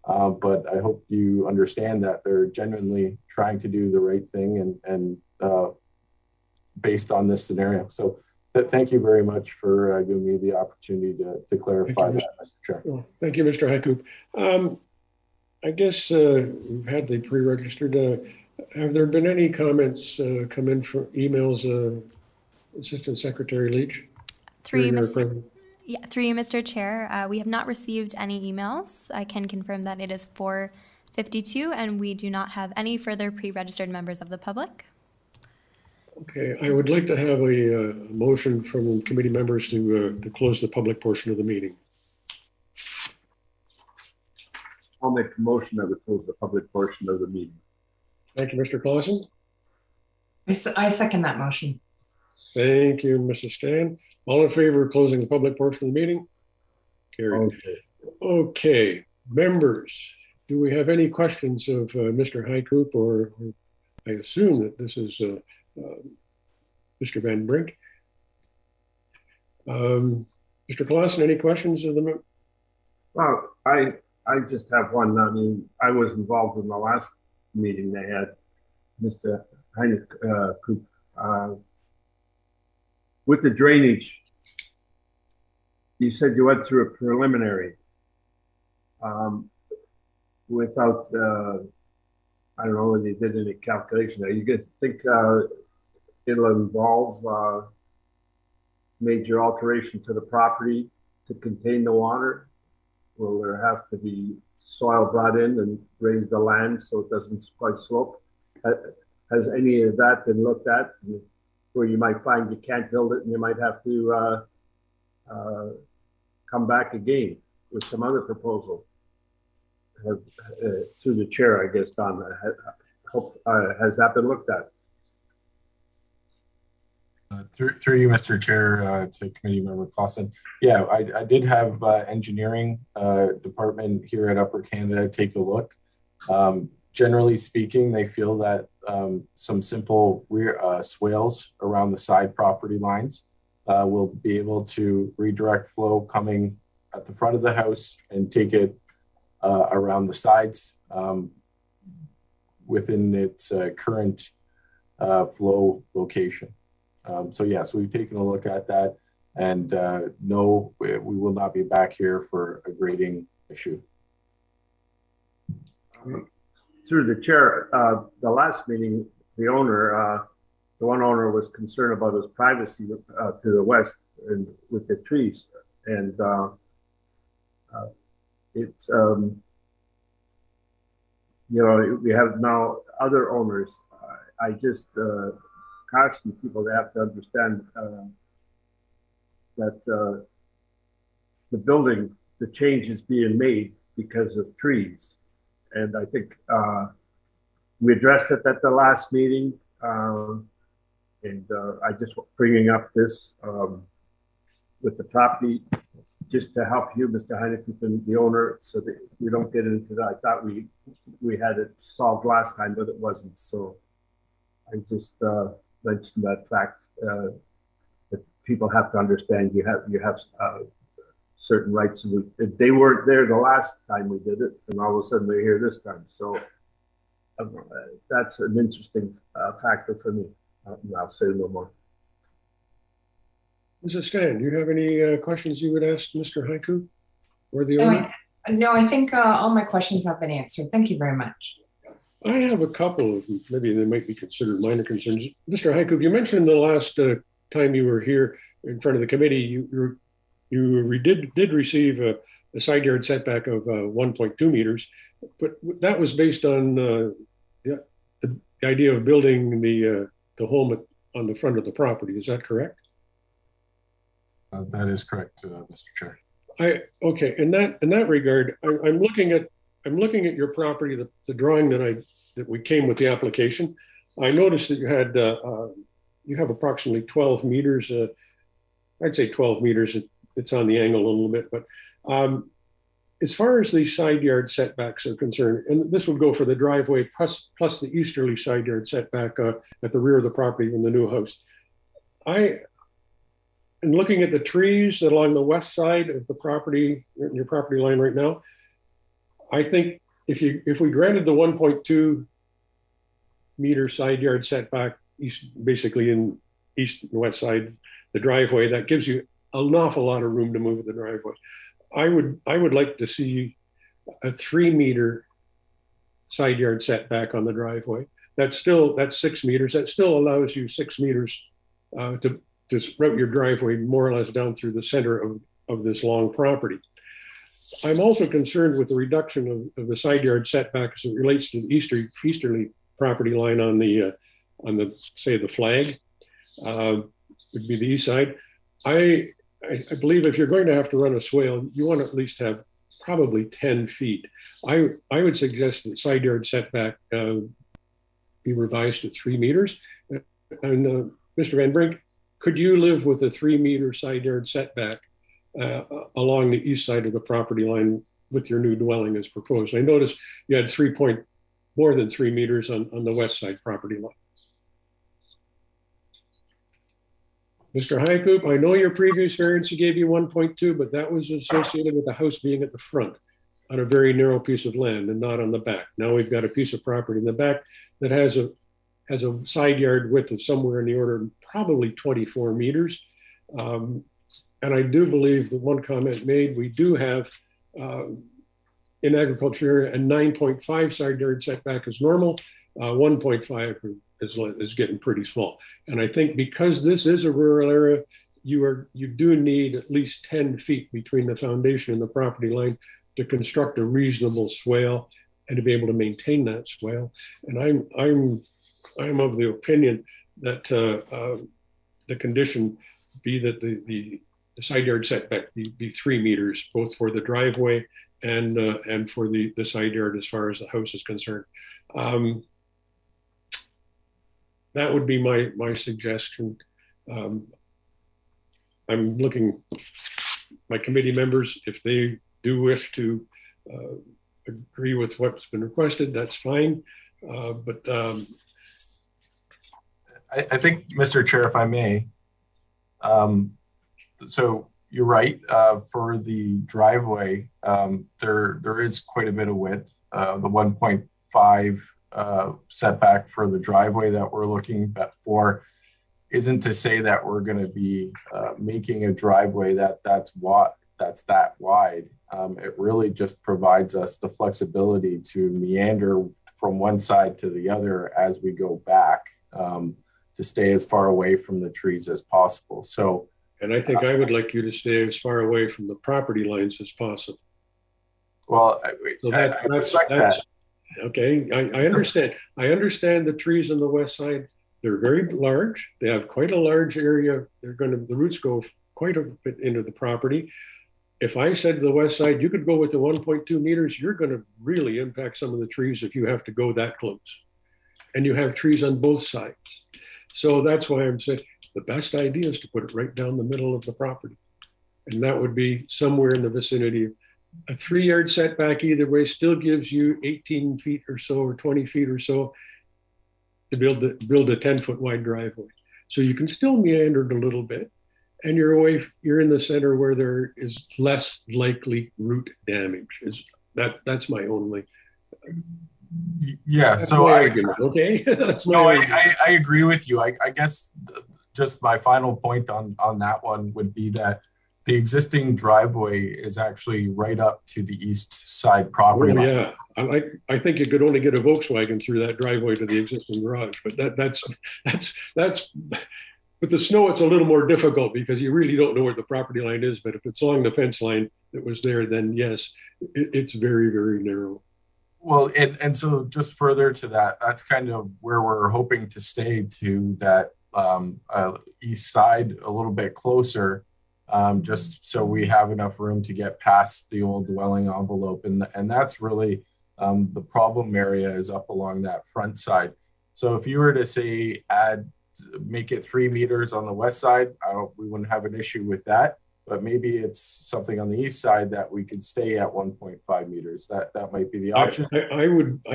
But I hope you understand that they're genuinely trying to do the right thing and based on this scenario. So thank you very much for giving me the opportunity to clarify that, Mr. Chair. Well, thank you, Mr. Hycoop. I guess we've had the pre-registered. Have there been any comments come in for emails, Assistant Secretary Leach? Through you, Mr. Chair. We have not received any emails. I can confirm that it is 4:52 and we do not have any further pre-registered members of the public. Okay, I would like to have a motion from committee members to close the public portion of the meeting. I'll make a motion that we close the public portion of the meeting. Thank you, Mr. Clausen. I second that motion. Thank you, Mrs. Stan. All in favor of closing the public portion of the meeting? Carried. Okay, members, do we have any questions of Mr. Hycoop, or I assume that this is Mr. Van Brink? Mr. Clausen, any questions of the? Well, I just have one. I mean, I was involved in the last meeting they had, Mr. Hycoop, with the drainage. You said you went through a preliminary without, I don't know whether you did any calculation. You guys think it'll involve major alteration to the property to contain the water? Will there have to be soil brought in and raise the land so it doesn't quite slope? Has any of that been looked at, where you might find you can't build it and you might have to come back again with some other proposal? Through the chair, I guess, Don, has that been looked at? Through you, Mr. Chair, to Committee Member Clausen. Yeah, I did have engineering department here at Upper Canada take a look. Generally speaking, they feel that some simple rear swales around the side property lines will be able to redirect flow coming at the front of the house and take it around the sides within its current flow location. So yes, we've taken a look at that, and no, we will not be back here for a grading issue. Through the chair, the last meeting, the owner the one owner was concerned about his privacy to the west and with the trees. And it's, you know, we have now other owners. I just caution people to have to understand that the building, the change is being made because of trees. And I think we addressed it at the last meeting. And I just bringing up this with the property just to help you, Mr. Heineken, the owner, so that we don't get into that. I thought we had it solved last time, but it wasn't. So I just mentioned that fact that people have to understand. You have certain rights. They weren't there the last time we did it, and all of a sudden they're here this time. So that's an interesting factor for me. I'll say no more. Mrs. Stan, do you have any questions you would ask Mr. Haiku or the owner? No, I think all my questions have been answered. Thank you very much. I have a couple of, maybe they might be considered minor concerns. Mr. Haiku, you mentioned the last time you were here in front of the committee, you did receive a side yard setback of 1.2 meters, but that was based on the idea of building the home on the front of the property. Is that correct? That is correct, Mr. Chair. Okay. In that regard, I'm looking at your property, the drawing that we came with the application. I noticed that you have approximately 12 meters. I'd say 12 meters. It's on the angle a little bit, but as far as the side yard setbacks are concerned, and this would go for the driveway plus the easterly side yard setback at the rear of the property in the new house. And looking at the trees along the west side of the property, your property line right now, I think if we granted the 1.2 meter side yard setback, basically in east and west side, the driveway, that gives you an awful lot of room to move the driveway. I would like to see a 3 meter side yard setback on the driveway. That's 6 meters. That still allows you 6 meters to route your driveway more or less down through the center of this long property. I'm also concerned with the reduction of the side yard setback as it relates to the easterly property line on the say the flag would be the east side. I believe if you're going to have to run a swale, you want to at least have probably 10 feet. I would suggest that side yard setback be revised to 3 meters. And Mr. Van Brink, could you live with a 3 meter side yard setback along the east side of the property line with your new dwelling as proposed? I noticed you had more than 3 meters on the west side property line. Mr. Haiku, I know your previous variance gave you 1.2, but that was associated with the house being at the front on a very narrow piece of land and not on the back. Now we've got a piece of property in the back that has a side yard width of somewhere in the order of probably 24 meters. And I do believe that one comment made, we do have in agriculture a 9.5 side yard setback is normal, 1.5 is getting pretty small. And I think because this is a rural area, you do need at least 10 feet between the foundation and the property line to construct a reasonable swale and to be able to maintain that swale. And I'm of the opinion that the condition be that the side yard setback be 3 meters, both for the driveway and for the side yard as far as the house is concerned. That would be my suggestion. I'm looking, my committee members, if they do wish to agree with what's been requested, that's fine. But I think, Mr. Chair, if I may, so you're right, for the driveway, there is quite a bit of width. The 1.5 setback for the driveway that we're looking at for isn't to say that we're going to be making a driveway that's that wide. It really just provides us the flexibility to meander from one side to the other as we go back. to stay as far away from the trees as possible. So, and I think I would like you to stay as far away from the property lines as possible. Well, So I respect that. Okay, I understand. I understand the trees on the west side. They're very large. They have quite a large area. The roots go quite a bit into the property. If I said to the west side, you could go with the 1.2 meters, you're going to really impact some of the trees if you have to go that close. And you have trees on both sides. So that's why I'm saying the best idea is to put it right down the middle of the property. And that would be somewhere in the vicinity of a 3-yard setback either way still gives you 18 feet or so, or 20 feet or so to build a 10-foot wide driveway. So you can still meander it a little bit, and you're in the center where there is less likely root damage. That's my only. Yeah. That's so my argument, okay. That's my no, argument. I agree with you. I guess just my final point on that one would be that the existing driveway is actually right up to the east side property line. Yeah, I think you could only get a Volkswagen through that driveway to the existing garage, but that's with the snow, it's a little more difficult because you really don't know where the property line is. But if it's along the fence line that was there, then yes, it's very, very narrow. Well, and so just further to that, that's kind of where we're hoping to stay to that east side a little bit closer. Just so we have enough room to get past the old dwelling envelope. And that's really the problem area is up along that front side. So if you were to say make it 3 meters on the west side, we wouldn't have an issue with that. But maybe it's something on the east side that we could stay at 1.5 meters. That might be the option. I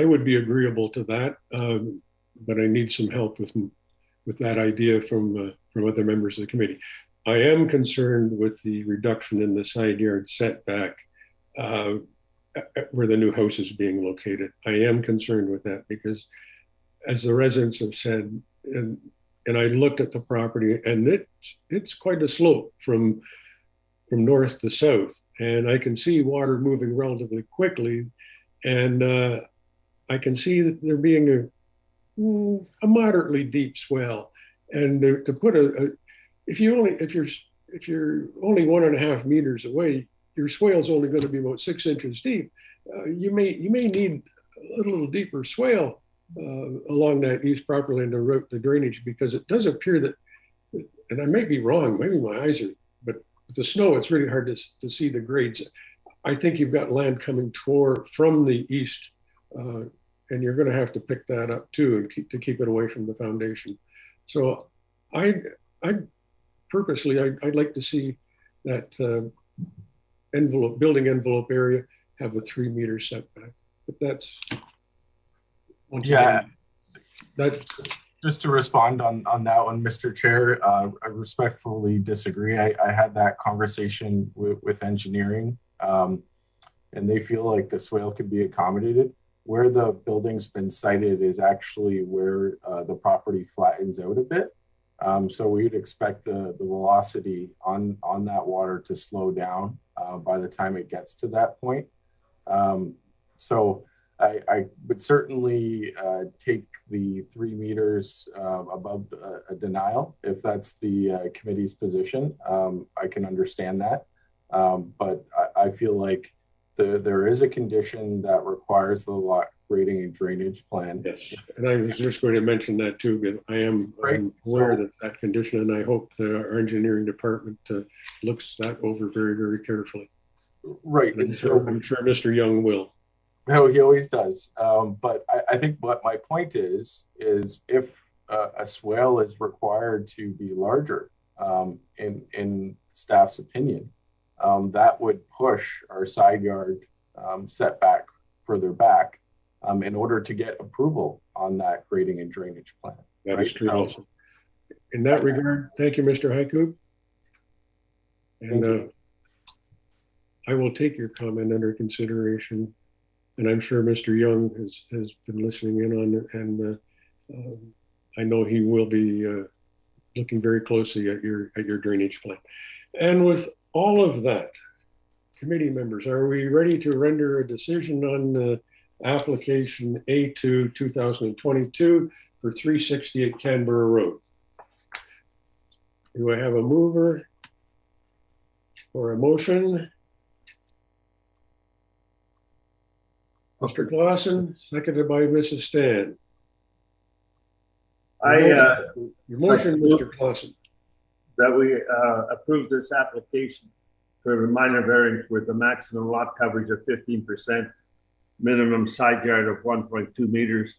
would be agreeable to that, but I need some help with that idea from other members of the committee. I am concerned with the reduction in the side yard setback where the new house is being located. I am concerned with that because, as the residents have said, and I looked at the property, and it's quite a slope from north to south, and I can see water moving relatively quickly, and I can see that there being a moderately deep swell, and to put if you're only 1.5 meters away, your swale's only going to be about 6 inches deep. You may need a little deeper swale along that east property line to route the drainage, because it does appear that, and I may be wrong, maybe my eyes are, but with the snow, it's really hard to see the grades. I think you've got land coming from the east, and you're going to have to pick that up too, and keep it away from the foundation. So I'd like to see that building envelope area have a 3 meter setback. But that's just to respond on that one, Mr. Chair, I respectfully disagree. I had that conversation with engineering, and they feel like the swale could be accommodated. Where the building's been sited is actually where the property flattens out a bit. So we'd expect the velocity on that water to slow down by the time it gets to that point. So I would certainly take the 3 meters above a denial if that's the committee's position. I can understand that, but I feel like there is a condition that requires the lot grading and drainage plan. Yes, and I was just going to mention that too, but I'm aware that condition, and I hope that our engineering department looks that over very, very carefully. Right. I'm sure Mr. Young will. No, he always does. But I think what my point is if a swale is required to be larger, in staff's opinion, that would push our side yard setback further back in order to get approval on that grading and drainage plan. That is true also. In that regard, thank you, Mr. Haikoop. And I will take your comment under consideration. And I'm sure Mr. Young has been listening in on it, and I know he will be looking very closely at your drainage plan. And with all of that, committee members, are we ready to render a decision on application A2 2022 for 368 Canberra Road? Do I have a mover or a motion? Mr. Clausen, seconded by Mrs. Stan. Your motion, Mr. Clausen. That we approve this application for a minor variance with a maximum lot coverage of 15%, minimum side yard of 1.2 meters,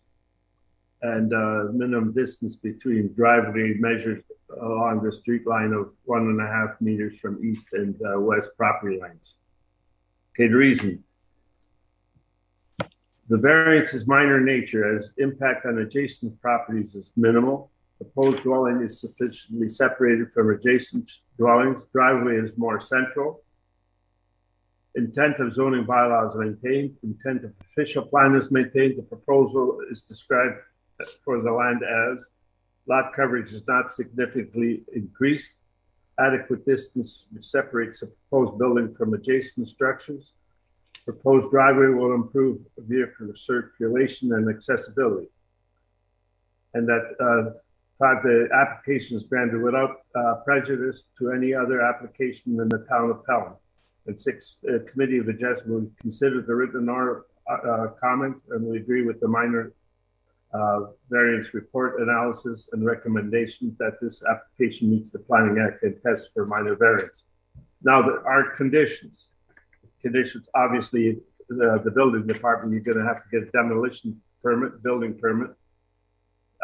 and minimum distance between driveway measured along the street line of 1.5 meters from east and west property lines. Okay, the reason. The variance is minor in nature as impact on adjacent properties is minimal. The proposed dwelling is sufficiently separated from adjacent dwellings. Driveway is more central. Intent of zoning bylaws maintained. Intent of official plan is maintained. The proposal is described for the land as lot coverage is not significantly increased. Adequate distance which separates the proposed building from adjacent structures. Proposed driveway will improve vehicular circulation and accessibility. And that the application is granted without prejudice to any other application in the town of Pelham. And 6, Committee of Adjustment will consider the written comment, and we agree with the minor variance report analysis and recommendation that this application meets the Planning Act and test for minor variance. Now, there are conditions. Conditions, obviously, the building department, you're going to have to get a demolition permit, building permit,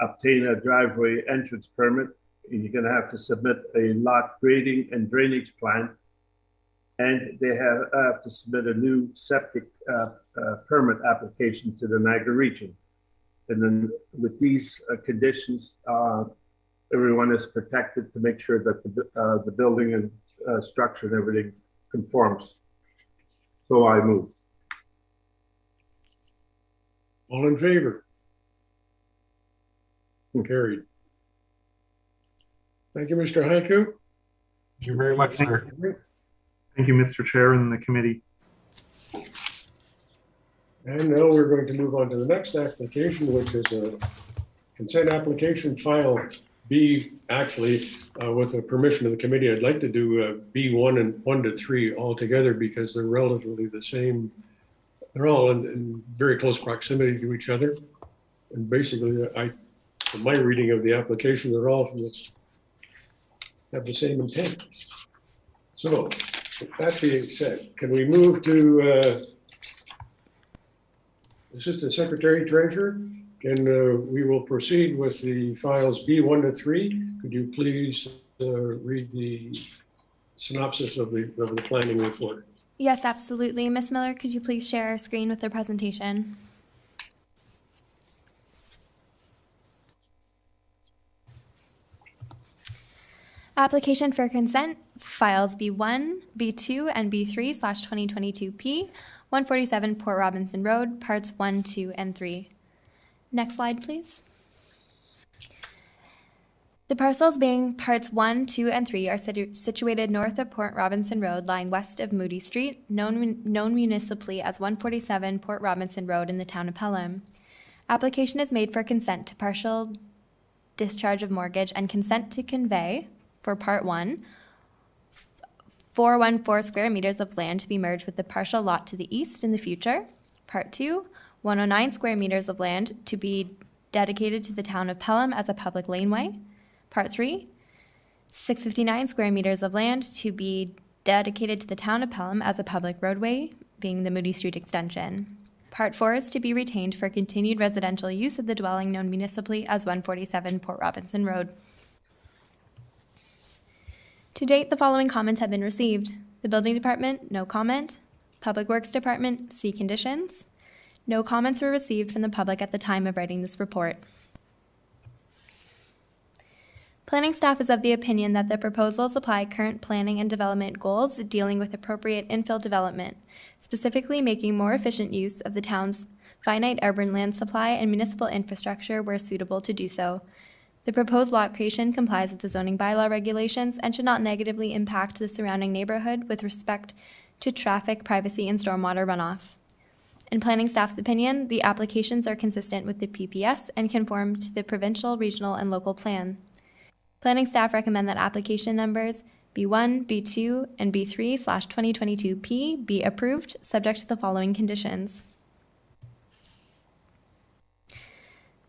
obtain a driveway entrance permit, and you're going to have to submit a lot grading and drainage plan, and they have to submit a new septic permit application to the Niagara region. And then with these conditions, everyone is protected to make sure that the building and structure and everything conforms. So I move. All in favor? Carried. Thank you, Mr. Haiku. Thank you very much, sir. Thank you, Mr. Chair and the committee. And now we're going to move on to the next application, which is a consent application file B. Actually, with the permission of the committee, I'd like to do B1 and 1 to 3 all together because they're relatively the same. They're all in very close proximity to each other. And basically, from my reading of the application, they're all have the same intent. So, with that being said, can we move to Assistant Secretary Treasurer? And we will proceed with the files B1 to 3. Could you please read the synopsis of the planning report? Yes, absolutely. Ms. Miller, could you please share our screen with the presentation? Application for consent, files B1, B2, and B3/2022P, 147 Port Robinson Road, parts 1, 2, and 3. Next slide, please. The parcels being parts 1, 2, and 3 are situated north of Port Robinson Road, lying west of Moody Street, known municipally as 147 Port Robinson Road in the town of Pelham. Application is made for consent to partial discharge of mortgage and consent to convey, for part 1, 414 square meters of land to be merged with the partial lot to the east in the future. Part 2, 109 square meters of land to be dedicated to the town of Pelham as a public laneway. Part 3, 659 square meters of land to be dedicated to the town of Pelham as a public roadway, being the Moody Street extension. Part 4 is to be retained for continued residential use of the dwelling known municipally as 147 Port Robinson Road. To date, the following comments have been received. The Building Department, no comment. Public Works Department, see conditions. No comments were received from the public at the time of writing this report. Planning staff is of the opinion that the proposals apply current planning and development goals dealing with appropriate infill development, specifically making more efficient use of the town's finite urban land supply and municipal infrastructure where suitable to do so. The proposed lot creation complies with the zoning bylaw regulations and should not negatively impact the surrounding neighborhood with respect to traffic, privacy, and stormwater runoff. In planning staff's opinion, the applications are consistent with the PPS and conform to the provincial, regional, and local plan. Planning staff recommend that application numbers B1, B2, and B3/2022P be approved, subject to the following conditions.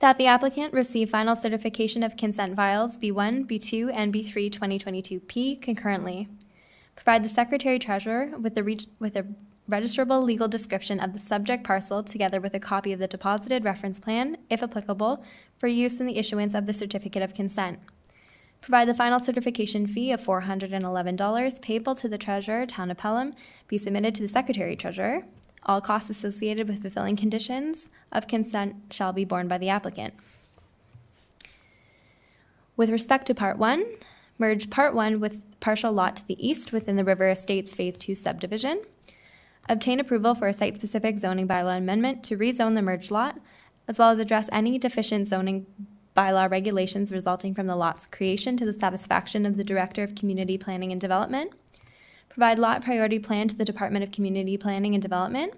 That the applicant receive final certification of consent files B1, B2, and B3 2022P concurrently. Provide the Secretary Treasurer with a registrable legal description of the subject parcel together with a copy of the deposited reference plan, if applicable, for use in the issuance of the certificate of consent. Provide the final certification fee of $411 payable to the Treasurer, Town of Pelham, be submitted to the Secretary Treasurer. All costs associated with fulfilling conditions of consent shall be borne by the applicant. With respect to Part 1, merge Part 1 with partial lot to the east within the River Estates Phase 2 subdivision. Obtain approval for a site-specific zoning bylaw amendment to rezone the merged lot, as well as address any deficient zoning bylaw regulations resulting from the lot's creation to the satisfaction of the Director of Community Planning and Development. Provide lot priority plan to the Department of Community Planning and Development.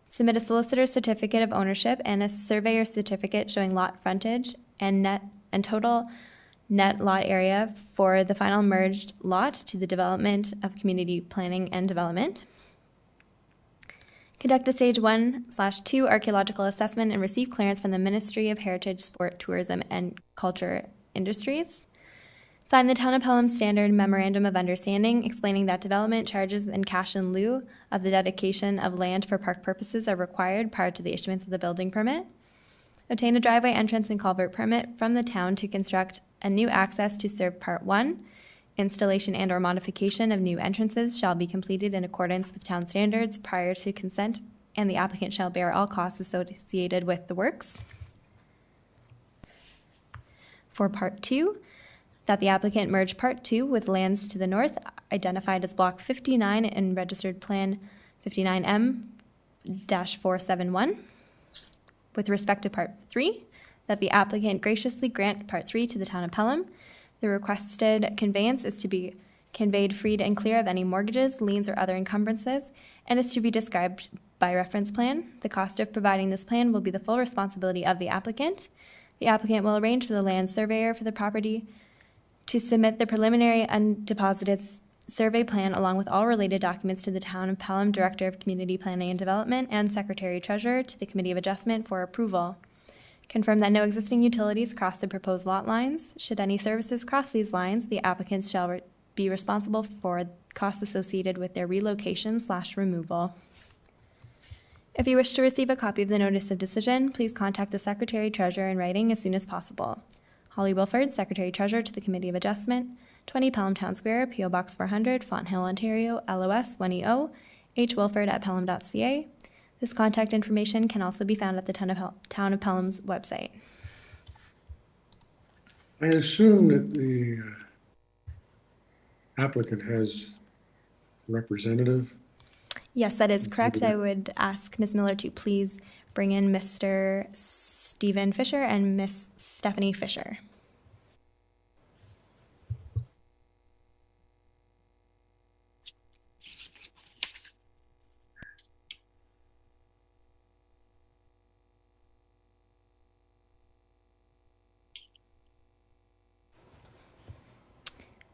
Submit a solicitor's certificate of ownership and a surveyor's certificate showing lot frontage and total net lot area for the final merged lot to the Development of Community Planning and Development. Conduct a Stage 1/2 archaeological assessment and receive clearance from the Ministry of Heritage, Sport, Tourism, and Culture Industries. Sign the Town of Pelham Standard Memorandum of Understanding explaining that development charges and cash in lieu of the dedication of land for park purposes are required prior to the issuance of the building permit. Obtain a driveway entrance and culvert permit from the town to construct a new access to serve Part 1. Installation and/or modification of new entrances shall be completed in accordance with town standards prior to consent, and the applicant shall bear all costs associated with the works. For Part 2, that the applicant merge Part 2 with lands to the north identified as Block 59 in Registered Plan 59M-471. With respect to Part 3, that the applicant graciously grant Part 3 to the Town of Pelham. The requested conveyance is to be conveyed freed and clear of any mortgages, liens, or other encumbrances, and is to be described by reference plan. The cost of providing this plan will be the full responsibility of the applicant. The applicant will arrange for the land surveyor for the property to submit the preliminary undeposited survey plan along with all related documents to the Town of Pelham Director of Community Planning and Development and Secretary Treasurer to the Committee of Adjustment for approval. Confirm that no existing utilities cross the proposed lot lines. Should any services cross these lines, the applicants shall be responsible for costs associated with their relocation/removal. If you wish to receive a copy of the notice of decision, please contact the Secretary Treasurer in writing as soon as possible. Holly Wilford, Secretary Treasurer to the Committee of Adjustment, 20 Pelham Town Square, P.O. Box 400, Fonthill, Ontario, LOS 1EO, hwilford@pelham.ca. This contact information can also be found at the Town of Pelham's website. I assume that the applicant has a representative. Yes, that is correct. I would ask Ms. Miller to please bring in Mr. Stephen Fisher and Ms. Stephanie Fisher.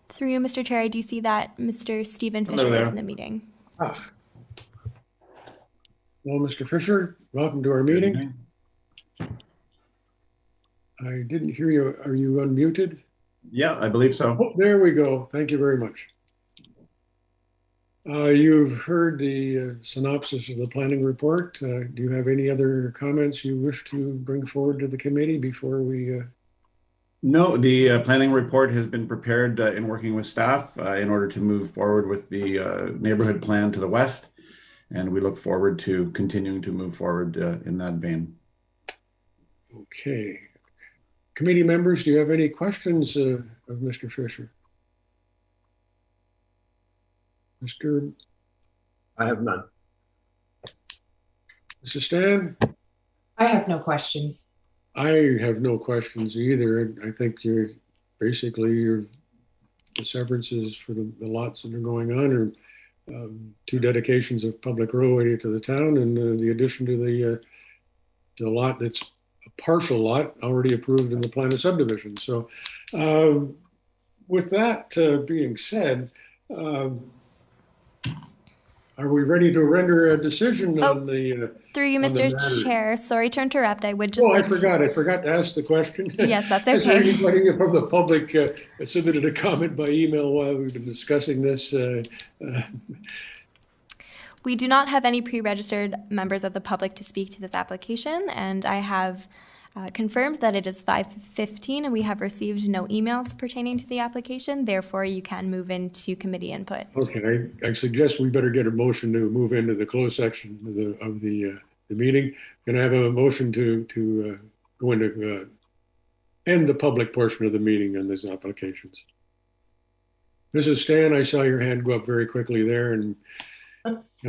Through you, Mr. Chair, I do see that Mr. Stephen Fisher is in the meeting. Ah. Well, Mr. Fisher, welcome to our meeting. I didn't hear you. Are you unmuted? Yeah, I believe so. Oh, there we go. Thank you very much. You've heard the synopsis of the planning report. Do you have any other comments you wish to bring forward to the committee before we... No, the planning report has been prepared in working with staff in order to move forward with the neighborhood plan to the west. And we look forward to continuing to move forward in that vein. Okay. Committee members, do you have any questions of Mr. Fisher? Mr. I have none. Mrs. Stan? I have no questions. I have no questions either. I think the severances for the lots that are going on are 2 dedications of public roadway to the town and the addition to the lot that's a partial lot already approved in the plan of subdivision. So with that being said, are we ready to render a decision on the through you, on the Mr. matter? Chair, sorry to interrupt. I would just Oh, I like forgot to ask the question. Yes, that's Has there okay. anybody from the public submitted a comment by email while we've been discussing this? We do not have any pre-registered members of the public to speak to this application, and I have confirmed that it is 5:15 and we have received no emails pertaining to the application. Therefore, you can move into committee input. Okay, I suggest we better get a motion to move into the closed section of the meeting. Can I have a motion to go into end the public portion of the meeting on these applications? Mrs. Stan, I saw your hand go up very quickly there, and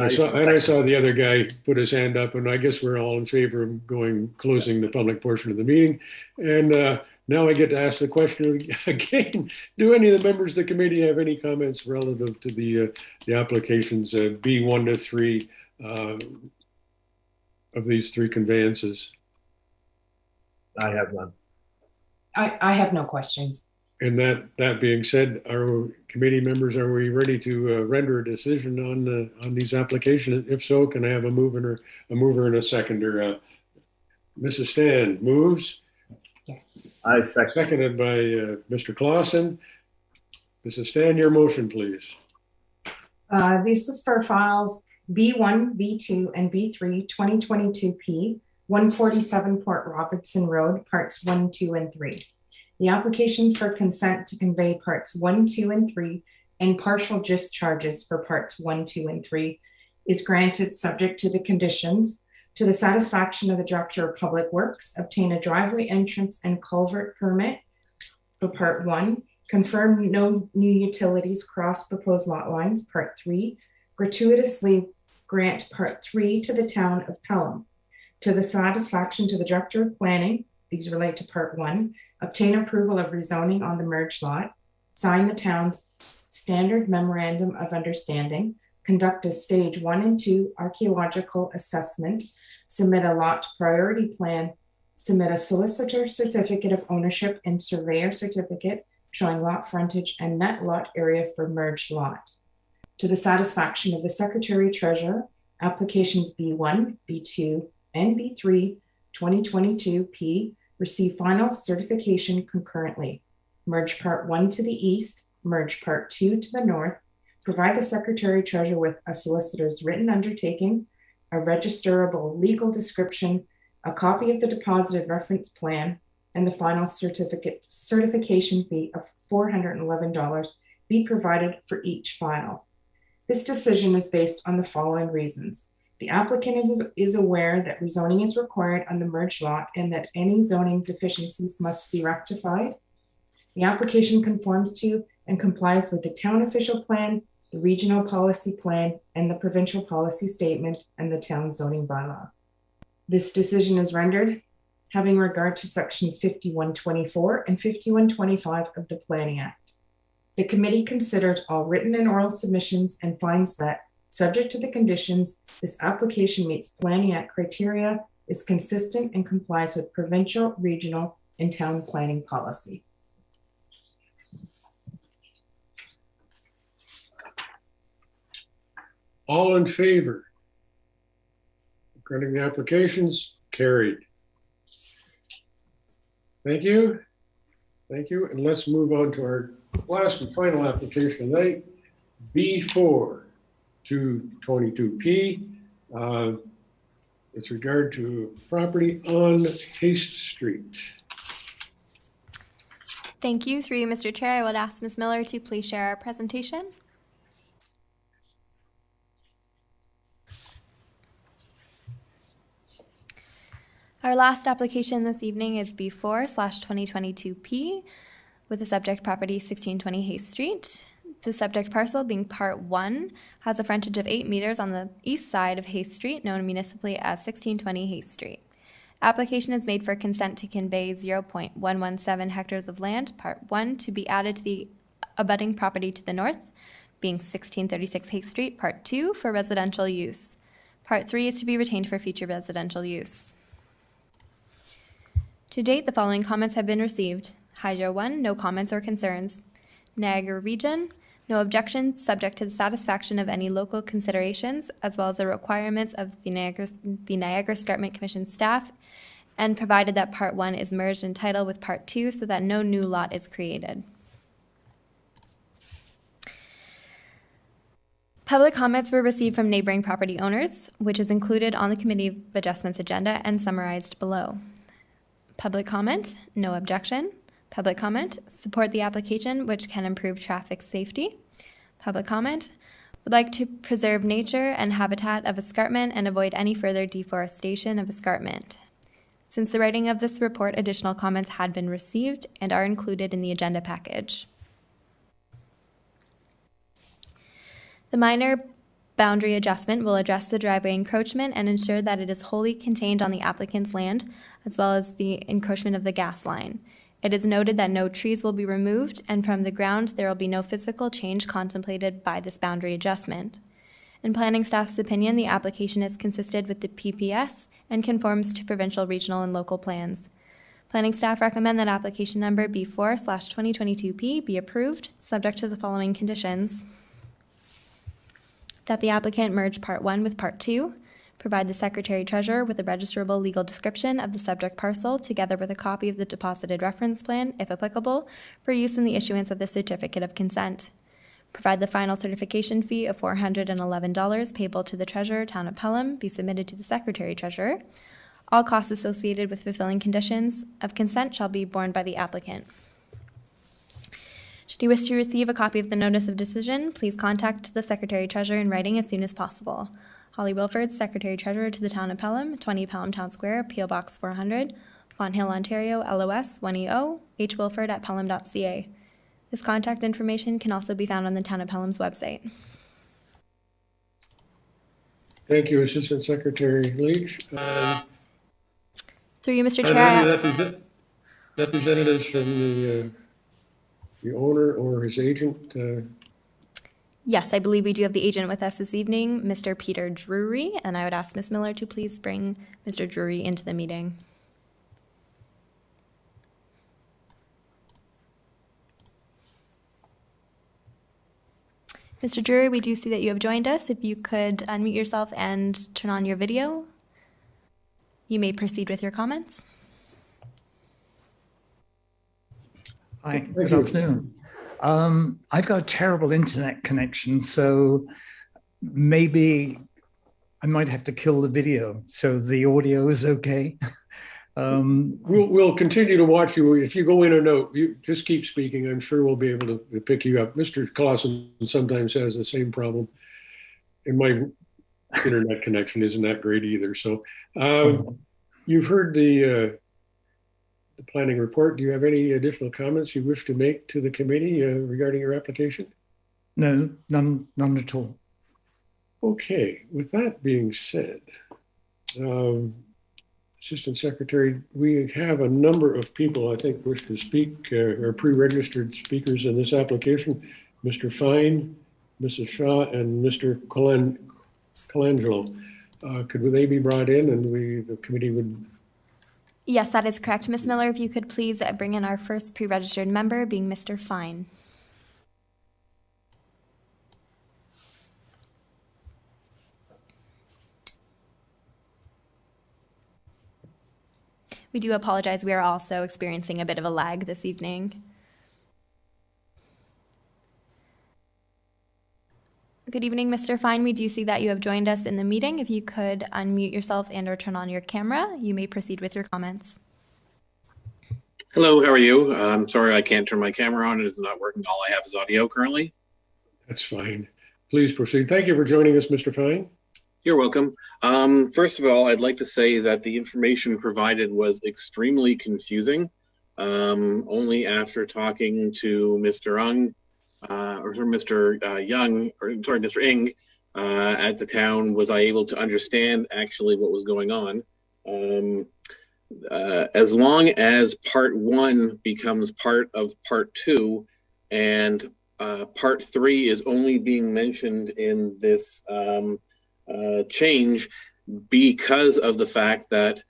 I saw the other guy put his hand up, and I guess we're all in favor of closing the public portion of the meeting. And now I get to ask the question again. Do any of the members of the committee have any comments relative to the applications B1 to 3 of these 3 conveyances? I have none. I have no questions. And that being said, our committee members, are we ready to render a decision on these applications? If so, can I have a mover and a seconder? Mrs. Stan moves. Yes. I second. Seconded by Mr. Clausen. Mrs. Stan, your motion, please. This is for files B1, B2, and B3 2022P 147 Port Robertson Road, parts 1, 2, and 3. The applications for consent to convey parts 1, 2, and 3 and partial discharges for parts 1, 2, and 3 is granted subject to the conditions: to the satisfaction of the Director of Public Works, obtain a driveway entrance and culvert permit for part 1, confirm no new utilities cross proposed lot lines, part 3, gratuitously grant part 3 to the town of Pelham. To the satisfaction to the Director of Planning, these relate to part 1, obtain approval of rezoning on the merged lot, sign the town's standard memorandum of understanding, conduct a stage 1 and 2 archaeological assessment, submit a lot priority plan, submit a solicitor certificate of ownership and surveyor certificate showing lot frontage and net lot area for merged lot. To the satisfaction of the Secretary Treasurer, applications B1, B2, and B3 2022P receive final certification concurrently. Merge part 1 to the east, merge part 2 to the north, provide the Secretary Treasurer with a solicitor's written undertaking, a registerable legal description, a copy of the deposited reference plan, and the final certification fee of $411 be provided for each file. This decision is based on the following reasons. The applicant is aware that rezoning is required on the merged lot and that any zoning deficiencies must be rectified. The application conforms to and complies with the town official plan, the regional policy plan, and the provincial policy statement and the town zoning bylaw. This decision is rendered having regard to sections 5124 and 5125 of the Planning Act. The committee considered all written and oral submissions and finds that, subject to the conditions, this application meets Planning Act criteria, is consistent, and complies with provincial, regional, and town planning policy. All in favor? Granting the applications, carried. Thank you. Thank you. And let's move on to our last and final application tonight, B4 to 22P, with regard to property on Haste Street. Thank you. Through you, Mr. Chair, I would ask Ms. Miller to please share our presentation. Our last application this evening is B4/2022P with the subject property 1620 Haste Street. The subject parcel, being part 1, has a frontage of 8 meters on the east side of Haste Street, known municipally as 1620 Haste Street. Application is made for consent to convey 0.117 hectares of land, part 1, to be added to the abutting property to the north, being 1636 Haste Street, part 2, for residential use. Part 3 is to be retained for future residential use. To date, the following comments have been received. Hydro 1, no comments or concerns. Niagara Region. No objection, subject to the satisfaction of any local considerations, as well as the requirements of the Niagara Escarpment Commission staff, and provided that Part 1 is merged in title with Part 2 so that no new lot is created. Public comments were received from neighboring property owners, which is included on the Committee of Adjustments agenda and summarized below. Public comment, no objection. Public comment, support the application, which can improve traffic safety. Public comment, would like to preserve nature and habitat of escarpment and avoid any further deforestation of escarpment. Since the writing of this report, additional comments had been received and are included in the agenda package. The minor boundary adjustment will address the driveway encroachment and ensure that it is wholly contained on the applicant's land, as well as the encroachment of the gas line. It is noted that no trees will be removed, and from the ground there will be no physical change contemplated by this boundary adjustment. In planning staff's opinion, the application is consistent with the PPS and conforms to provincial, regional, and local plans. Planning staff recommend that application number B4/2022P be approved, subject to the following conditions: that the applicant merge Part 1 with Part 2, provide the Secretary-Treasurer with a registrable legal description of the subject parcel together with a copy of the deposited reference plan, if applicable, for use in the issuance of the Certificate of Consent. Provide the final certification fee of $411 payable to the Treasurer, Town of Pelham, be submitted to the Secretary-Treasurer. All costs associated with fulfilling conditions of consent shall be borne by the applicant. Should you wish to receive a copy of the notice of decision, please contact the Secretary-Treasurer in writing as soon as possible. Holly Wilford, Secretary-Treasurer to the Town of Pelham, 20 Pelham Town Square, P.O. Box 400, Fonthill, Ontario, LOS 1EO, hwilford@pelham.ca. This contact information can also be found on the Town of Pelham's website. Thank you, Assistant Secretary Leach. Through you, Mr. Chair. Representatives from the owner or his agent? Yes, I believe we do have the agent with us this evening, Mr. Peter Drury, and I would ask Ms. Miller to please bring Mr. Drury into the meeting. Mr. Drury, we do see that you have joined us. If you could unmute yourself and turn on your video, you may proceed with your comments. Hi, good afternoon. I've got a terrible internet connection, so maybe I might have to kill the video so the audio is okay. We'll continue to watch you. If you go in or out, you just keep speaking. I'm sure we'll be able to pick you up. Mr. Clausen sometimes has the same problem, and my internet connection isn't that great either. So you've heard the planning report. Do you have any additional comments you wish to make to the committee regarding your application? No, none at all. Okay, with that being said, Assistant Secretary, we have a number of people I think wish to speak, or pre-registered speakers in this application. Mr. Fine, Mrs. Shaw, and Mr. Colangelo. Could they be brought in and the committee would... Yes, that is correct. Ms. Miller, if you could please bring in our first pre-registered member, being Mr. Fine. We do apologize. We are also experiencing a bit of a lag this evening. Good evening, Mr. Fine. We do see that you have joined us in the meeting. If you could unmute yourself and or turn on your camera, you may proceed with your comments. Hello, how are you? I'm sorry I can't turn my camera on. It is not working. All I have is audio currently. That's fine. Please proceed. Thank you for joining us, Mr. Fine. You're welcome. First of all, I'd like to say that the information provided was extremely confusing. Only after talking to Mr. Ung, Mr. Young, or sorry, Mr. Ing at the town was I able to understand actually what was going on. As long as Part 1 becomes part of Part 2 and Part 3 is only being mentioned in this change because of the fact that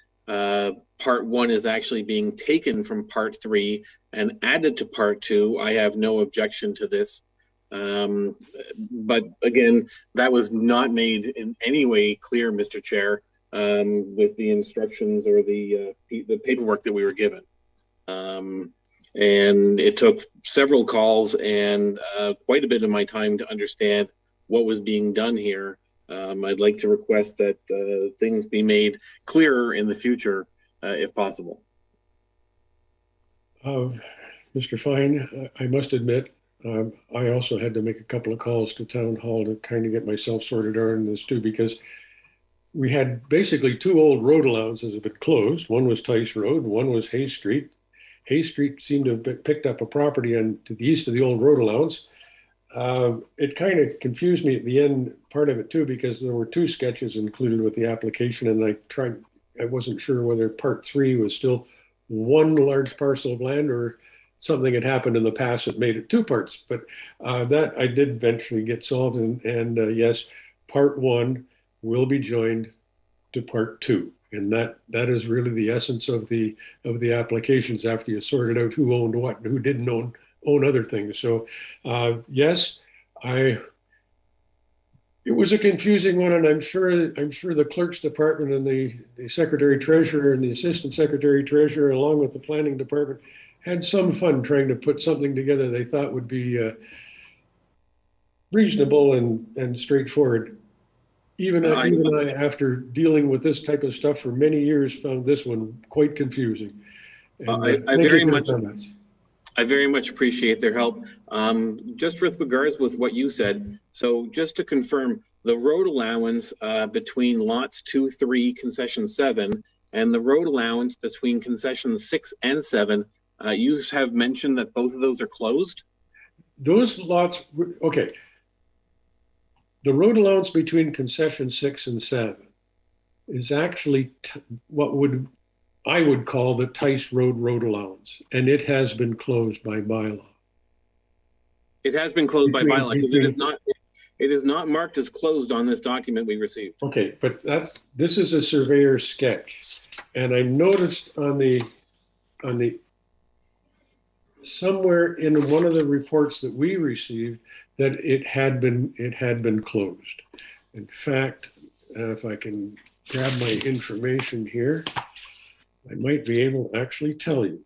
part 1 is actually being taken from part 3 and added to part 2, I have no objection to this. But again, that was not made in any way clear, Mr. Chair, with the instructions or the paperwork that we were given. And it took several calls and quite a bit of my time to understand what was being done here. I'd like to request that things be made clearer in the future, if possible. Mr. Fine, I must admit, I also had to make a couple of calls to Town Hall to kind of get myself sorted out in this too, because we had basically 2 old road allowances that had been closed. One was Tice Road, one was Hay Street. Hay Street seemed to have picked up a property to the east of the old road allowance. It kind of confused me at the end part of it too, because there were 2 sketches included with the application, and I wasn't sure whether part 3 was still one large parcel of land or something had happened in the past that made it 2 parts. But that I did eventually get solved, and yes, part 1 will be joined to part 2. And that is really the essence of the applications after you sorted out who owned what and who didn't own other things. So yes, it was a confusing one, and I'm sure the clerk's department and the secretary treasurer and the assistant secretary treasurer, along with the planning department, had some fun trying to put something together they thought would be reasonable and straightforward. Even I, after dealing with this type of stuff for many years, found this one quite confusing. And, I very much appreciate their help. Just with regards with what you said, so just to confirm, the road allowance between lots 2, 3, concession 7, and the road allowance between concessions 6 and 7, you have mentioned that both of those are closed? Those lots, okay. The road allowance between concession 6 and 7 is actually what I would call the Tice road allowance, and it has been closed by bylaw. It has been closed by bylaw because it is not marked as closed on this document we received. Okay, but this is a surveyor's sketch, and I noticed on the somewhere in one of the reports that we received that it had been closed. In fact, if I can grab my information here, I might be able to actually tell you.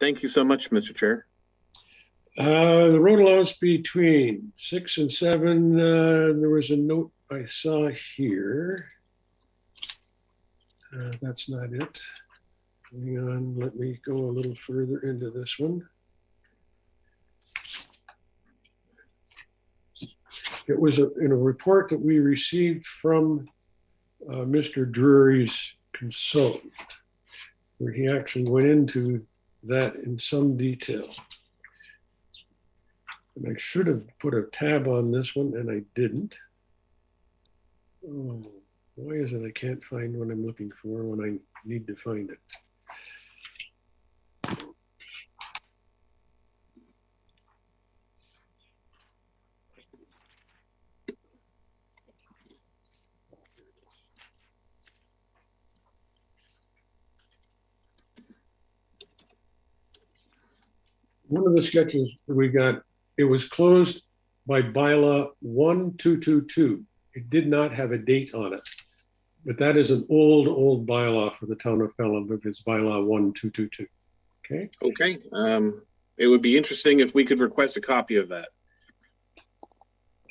Thank you so much, Mr. Chair. The road allowance between 6 and 7, there was a note I saw here. That's not it. Hang on, let me go a little further into this one. It was in a report that we received from Mr. Drury's consultant, where he actually went into that in some detail. And I should have put a tab on this one, and I didn't. Oh, why is it I can't find what I'm looking for when I need to find it? One of the sketches that we got, it was closed by bylaw 1222. It did not have a date on it, but that is an old bylaw for the town of Pelham, but it's bylaw 1222. Okay. Okay. It would be interesting if we could request a copy of that.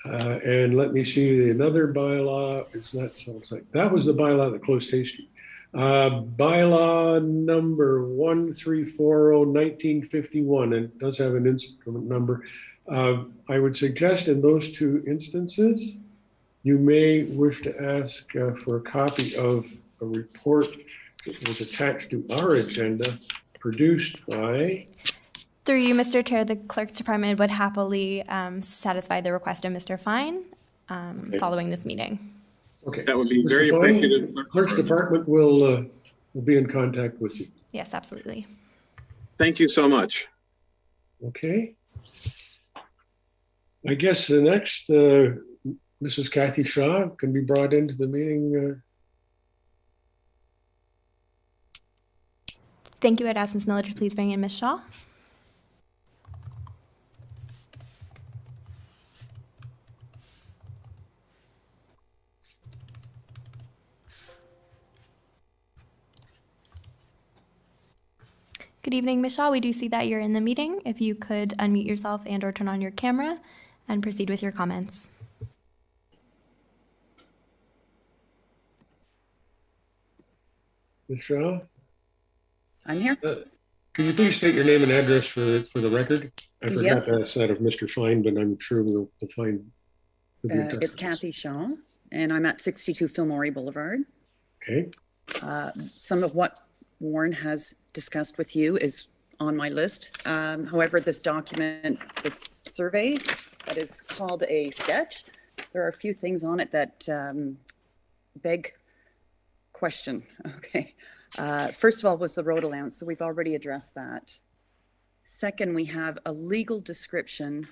And let me see another bylaw. It's not like that was the bylaw that closed Hay Street. Bylaw number 1340 1951, and it does have an instrument number. I would suggest in those 2 instances, you may wish to ask for a copy of a report that was attached to our agenda, produced by... Through you, Mr. Chair, the Clerk's Department would happily satisfy the request of Mr. Fine following this meeting. Okay. That would be very appreciated. Clerk's Department will be in contact with you. Yes, absolutely. Thank you so much. Okay. I guess the next, Mrs. Kathy Shaw can be brought into the meeting. Thank you. I'd ask Ms. Miller to please bring in Ms. Shaw. Good evening, Ms. Shaw. We do see that you're in the meeting. If you could unmute yourself and or turn on your camera and proceed with your comments. Ms. Shaw? I'm here. Can you please state your name and address for the record? I forgot Yes. to ask that of Mr. Fine, but I'm sure we'll find. It's Kathy Shaw, and I'm at 62 Philmore Boulevard. Okay. Some of what Warren has discussed with you is on my list. However, this document, this survey that is called a sketch, there are a few things on it that beg question. Okay. First of all was the road allowance, so we've already addressed that. Second, we have a legal description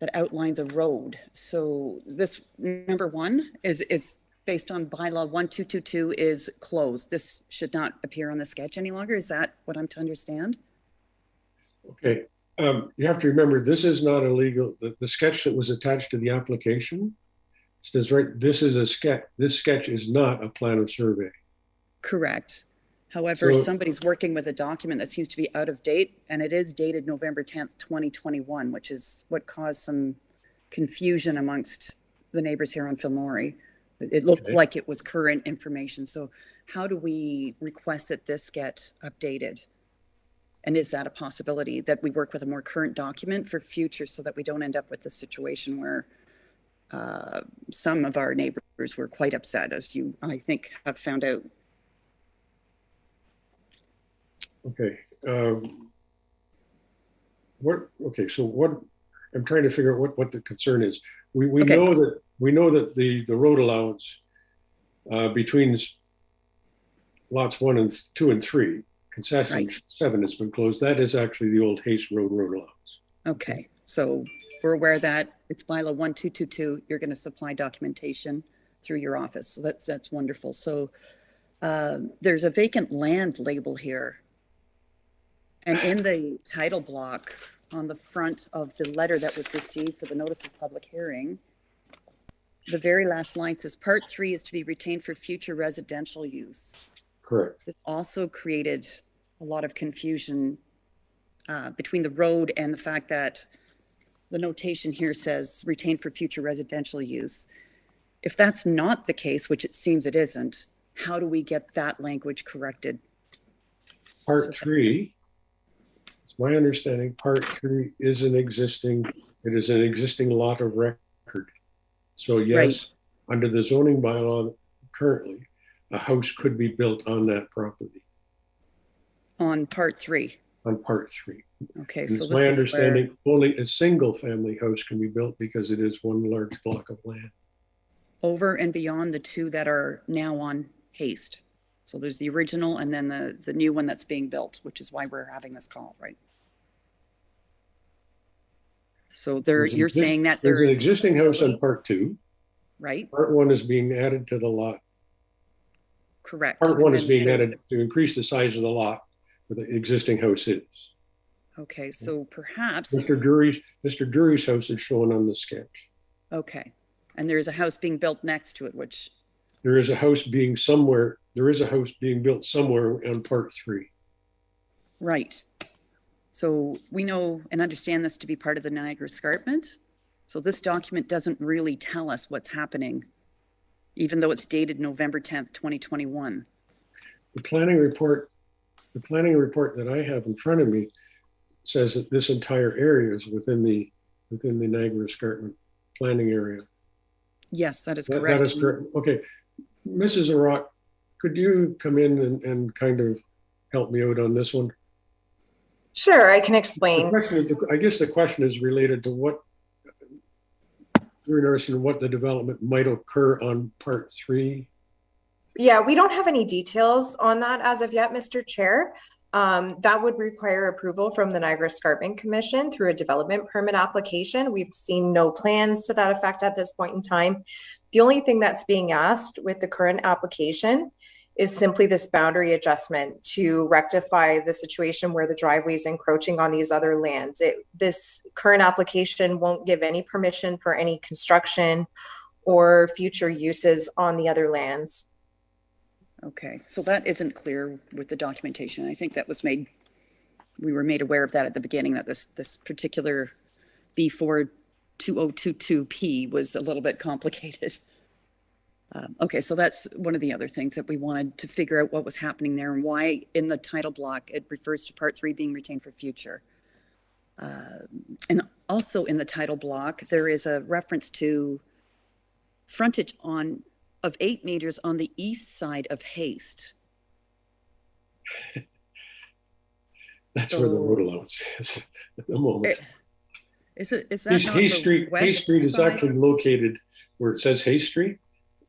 that outlines a road. So this number one is based on bylaw 1222 is closed. This should not appear on the sketch any longer. Is that what I'm to understand? Okay. You have to remember, this is not illegal. The sketch that was attached to the application says, right, this is a sketch. This sketch is not a plan of survey. Correct. However, So, somebody's working with a document that seems to be out of date, and it is dated November 10th, 2021, which is what caused some confusion amongst the neighbors here on Philmore. It looked like it was current information. So how do we request that this get updated? And is that a possibility that we work with a more current document for future so that we don't end up with the situation where some of our neighbors were quite upset, as you, I think, have found out? Okay. So what I'm trying to figure out what the concern is. We know that the road allowance between lots 1 and 2 and 3, concession 7 has been closed. That is actually the old Hayes road allowance. Okay, so we're aware that it's bylaw 1222. You're going to supply documentation through your office. So that's wonderful. So there's a vacant land label here. And in the title block on the front of the letter that was received for the notice of public hearing, the very last line says part 3 is to be retained for future residential use. Correct. This also created a lot of confusion between the road and the fact that the notation here says retained for future residential use. If that's not the case, which it seems it isn't, how do we get that language corrected? Part 3, it's my understanding, part 3 is an existing lot of record. So yes, under the zoning bylaw currently, a house could be built on that property. On part 3? On part 3. Okay, and so it's my understanding only a single family house can be built because it is one large block of land. Over and beyond the 2 that are now on haste. So there's the original and then the new one that's being built, which is why we're having this call, right? So you're saying that there's an existing house on part 2. Right. Part 1 is being added to the lot. Correct. Part 1 is being added to increase the size of the lot where the existing house is. Okay, so perhaps Mr. Drury's house is shown on the sketch. Okay, and there's a house being built next to it, which there is a house being built somewhere on part 3. Right. So we know and understand this to be part of the Niagara Escarpment. So this document doesn't really tell us what's happening, even though it's dated November 10th, 2021. The planning report that I have in front of me says that this entire area is within the Niagara Escarpment planning area. Yes, that is correct. That is correct. Okay. Mrs. Arak, could you come in and kind of help me out on this one? Sure, I can explain. I guess the question is related to what the development might occur on part 3. Yeah, we don't have any details on that as of yet, Mr. Chair. That would require approval from the Niagara Escarpment Commission through a development permit application. We've seen no plans to that effect at this point in time. The only thing that's being asked with the current application is simply this boundary adjustment to rectify the situation where the driveway is encroaching on these other lands. This current application won't give any permission for any construction or future uses on the other lands. Okay, so that isn't clear with the documentation. I think that was made, we were made aware of that at the beginning, that this particular B42022P was a little bit complicated. Okay, so that's one of the other things that we wanted to figure out what was happening there and why in the title block it refers to part 3 being retained for future. And also in the title block, there is a reference to frontage of 8 meters on the east side of Haste. That's where the road allowance is at the moment. Is that Hayes Street? Hayes Street is actually located where it says Hayes Street,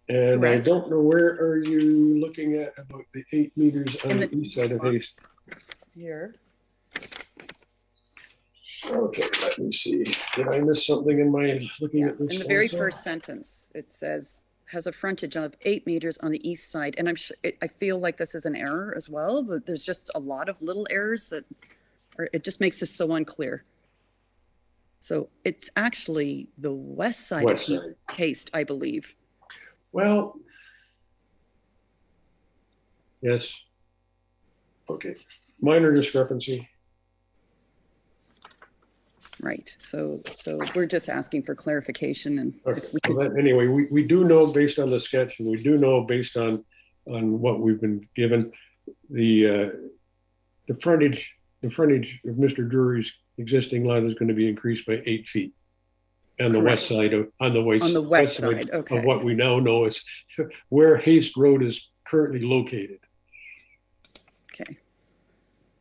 and correct. I don't know, where are you looking at about the 8 meters on the east side of Hayes? Here. Okay, let me see. Did I miss something in my looking at this? In the very first sentence, it says has a frontage of 8 meters on the east side, and I'm sure I feel like this is an error as well, but there's just a lot of little errors that it just makes this so unclear. So it's actually the west side of Haste, I believe. Well, yes. Okay, minor discrepancy. Right. So we're just asking for clarification, and okay. If we could... well, anyway, we do know based on the sketch, and we do know based on what we've been given, the frontage of Mr. Drury's existing lot is going to be increased by 8 feet. And the west side of the west side okay. of what we now know is where Haste Road is currently located. Okay.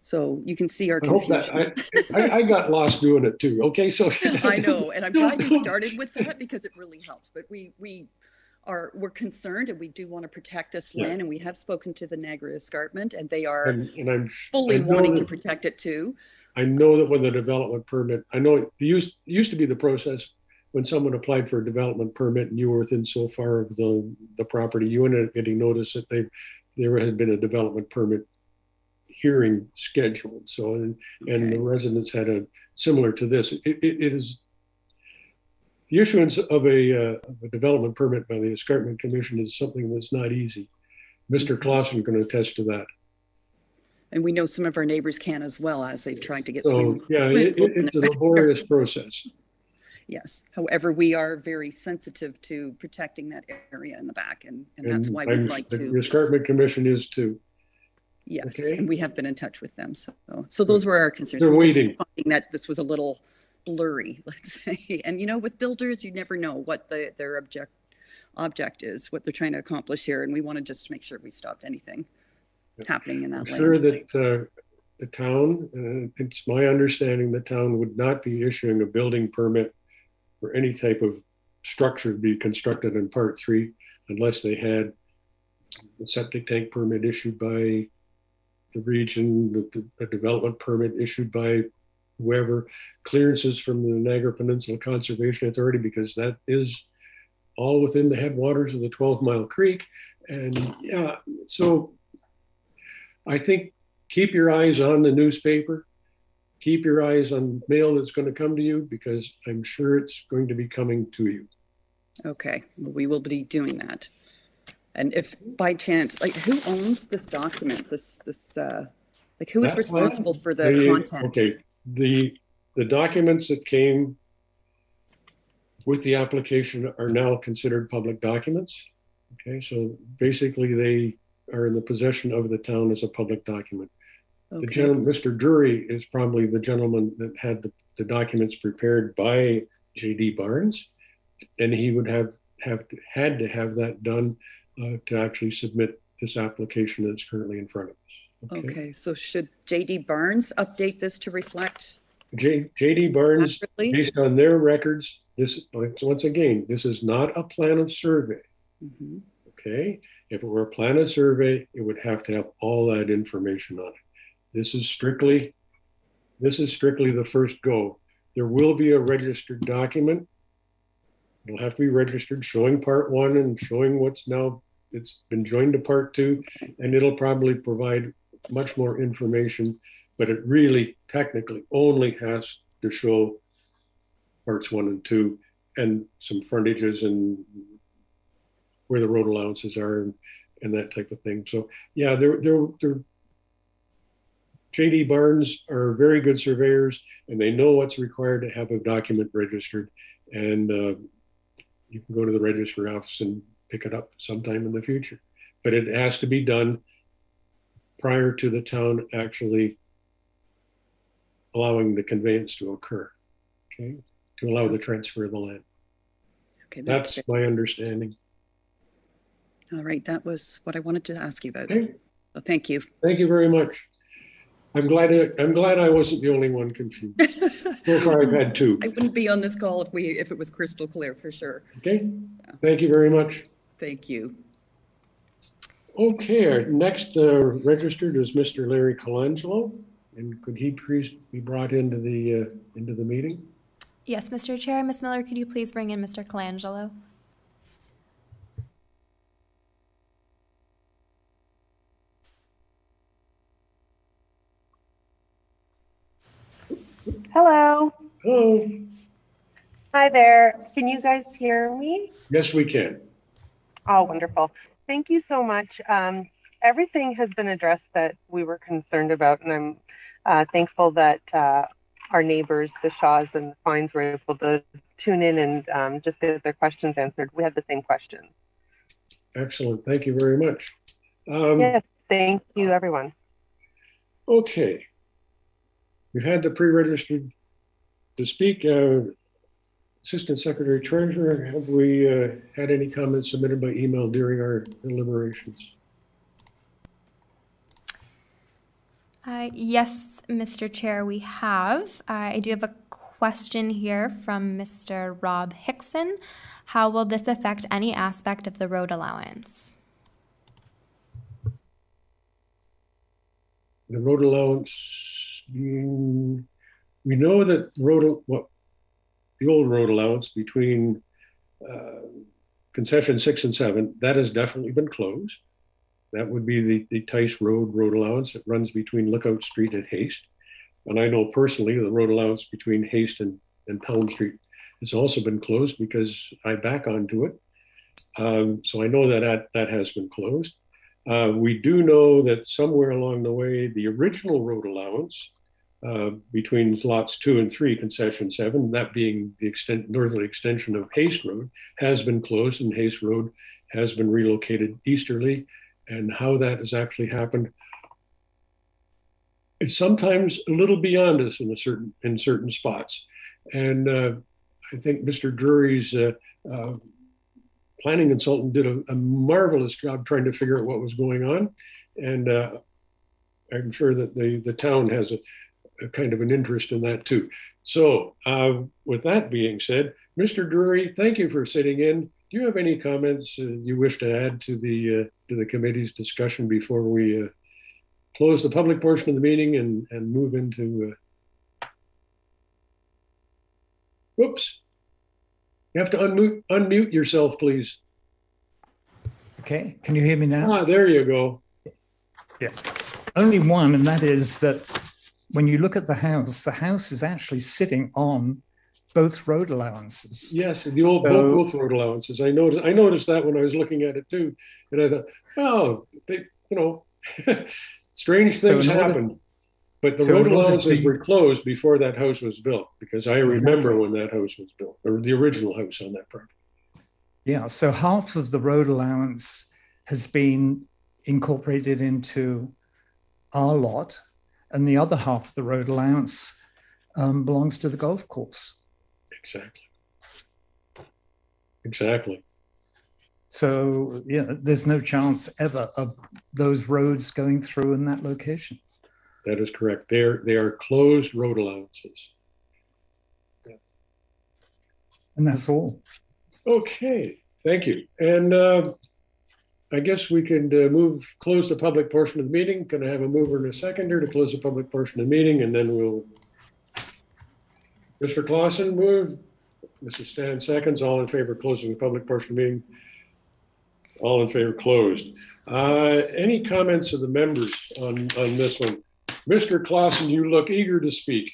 So you can see our confusion. I got lost doing it too. Okay, so I know, and I'm glad you started with that because it really helps. But we're concerned, and we do want to protect this land, and we have spoken to the Niagara Escarpment, and they are I'm fully wanting to protect it too. I know that when the development permit, I know it used to be the process when someone applied for a development permit and you were within so far of the property, you ended up getting notice that there had been a development permit hearing scheduled. So, and the residents had a similar to this. It is the issuance of a development permit by the Escarpment Commission is something that's not easy. Mr. Clausen can attest to that. And we know some of our neighbors can as well, as they've tried to get. So yeah, it's a laborious process. Yes. However, we are very sensitive to protecting that area in the back, and that's why we'd like to. The Escarpment Commission is too. Yes, okay. And we have been in touch with them. So those were our concerns. They're waiting. Finding that this was a little blurry, let's say. And with builders, you never know what their object is, what they're trying to accomplish here, and we want to just make sure we stopped anything happening in that land. I'm sure that the town, it's my understanding, the town would not be issuing a building permit for any type of structure to be constructed in Part 3 unless they had the septic tank permit issued by the region, the development permit issued by whoever, clearances from the Niagara Peninsula Conservation Authority, because that is all within the headwaters of the 12-Mile Creek. And yeah, so I think keep your eyes on the newspaper. Keep your eyes on mail that's going to come to you, because I'm sure it's going to be coming to you. Okay, well, we will be doing that. And if by chance, who owns this document? Who is responsible for the content? Okay, the documents that came with the application are now considered public documents. Okay, so basically they are in the possession of the town as a public document. Okay. The gentleman, Mr. Drury, is probably the gentleman that had the documents prepared by J.D. Barnes, and he would had to have that done to actually submit this application that's currently in front of us. Okay, so should J.D. Barnes update this to reflect? J.D. Barnes, based on their records, once again, this is not a plan of survey. Mm-hmm. Okay, if it were a plan of survey, it would have to have all that information on it. This is strictly the first go. There will be a registered document. It'll have to be registered, showing Part 1 and showing what's now it's been joined to part 2, and it'll probably provide much more information, but it really technically only has to show parts 1 and 2 and some frontages and where the road allowances are and that type of thing. So yeah, JD Barnes are very good surveyors, and they know what's required to have a document registered. And you can go to the registry office and pick it up sometime in the future. But it has to be done prior to the town actually allowing the conveyance to occur, okay, to allow the transfer of the land. Okay, that's my understanding. All right, that was what I wanted to ask you about. Okay. So thank you. Thank you very much. I'm glad I wasn't the only one confused. So far, I've had 2. I wouldn't be on this call if it was crystal clear, for sure. Okay. Yeah. Thank you very much. Thank you. Okay, our next registered is Mr. Larry Colangelo, and could he please be brought into the meeting? Yes, Mr. Chair. Ms. Miller, could you please bring in Mr. Colangelo? Hello. Hello. Hi there. Can you guys hear me? Yes, we can. Oh, wonderful. Thank you so much. Everything has been addressed that we were concerned about, and I'm thankful that our neighbors, the Shaws and the Fines, were able to tune in and just get their questions answered. We had the same questions. Excellent. Thank you very much. Yes, thank you, everyone. Okay. We've had the pre-registered to speak. Assistant Secretary Treasurer, have we had any comments submitted by email during our deliberations? Yes, Mr. Chair, we have. I do have a question here from Mr. Rob Hickson. How will this affect any aspect of the road allowance? The road allowance, we know that the old road allowance between concession 6 and 7, that has definitely been closed. That would be the Tice road allowance that runs between Lookout Street and Haste. And I know personally the road allowance between Haste and Pelham Street has also been closed because I back onto it. So I know that has been closed. We do know that somewhere along the way, the original road allowance between lots 2 and 3, concession 7, that being the northerly extension of Haste Road, has been closed, and Haste Road has been relocated easterly. And how that has actually happened, it's sometimes a little beyond us in certain spots. And I think Mr. Drury's planning consultant did a marvelous job trying to figure out what was going on. And I'm sure that the town has a kind of an interest in that too. So with that being said, Mr. Drury, thank you for sitting in. Do you have any comments you wish to add to the committee's discussion before we close the public portion of the meeting and move into? Whoops! You have to unmute yourself, please. Okay, can you hear me now? Ah, there you go. Yeah, only one, and that is that when you look at the house is actually sitting on both road allowances. Yes, the old both road allowances. I noticed that when I was looking at it too, and I thought, oh, strange things happened. But the road allowances were closed before that house was built, because I remember when that house was built, or the original house on that property. Yeah, so half of the road allowance has been incorporated into our lot, and the other half of the road allowance belongs to the golf course. Exactly. So, yeah, there's no chance ever of those roads going through in that location. That is correct. They are closed road allowances. Yeah. And that's all. Okay, thank you. And I guess we can close the public portion of the meeting. Can I have a mover and a seconder to close the public portion of the meeting? And then we'll, Mr. Clausen moved, Mrs. Stan seconds, all in favor of closing the public portion of the meeting. All in favor, closed. Any comments of the members on this one? Mr. Clausen, you look eager to speak.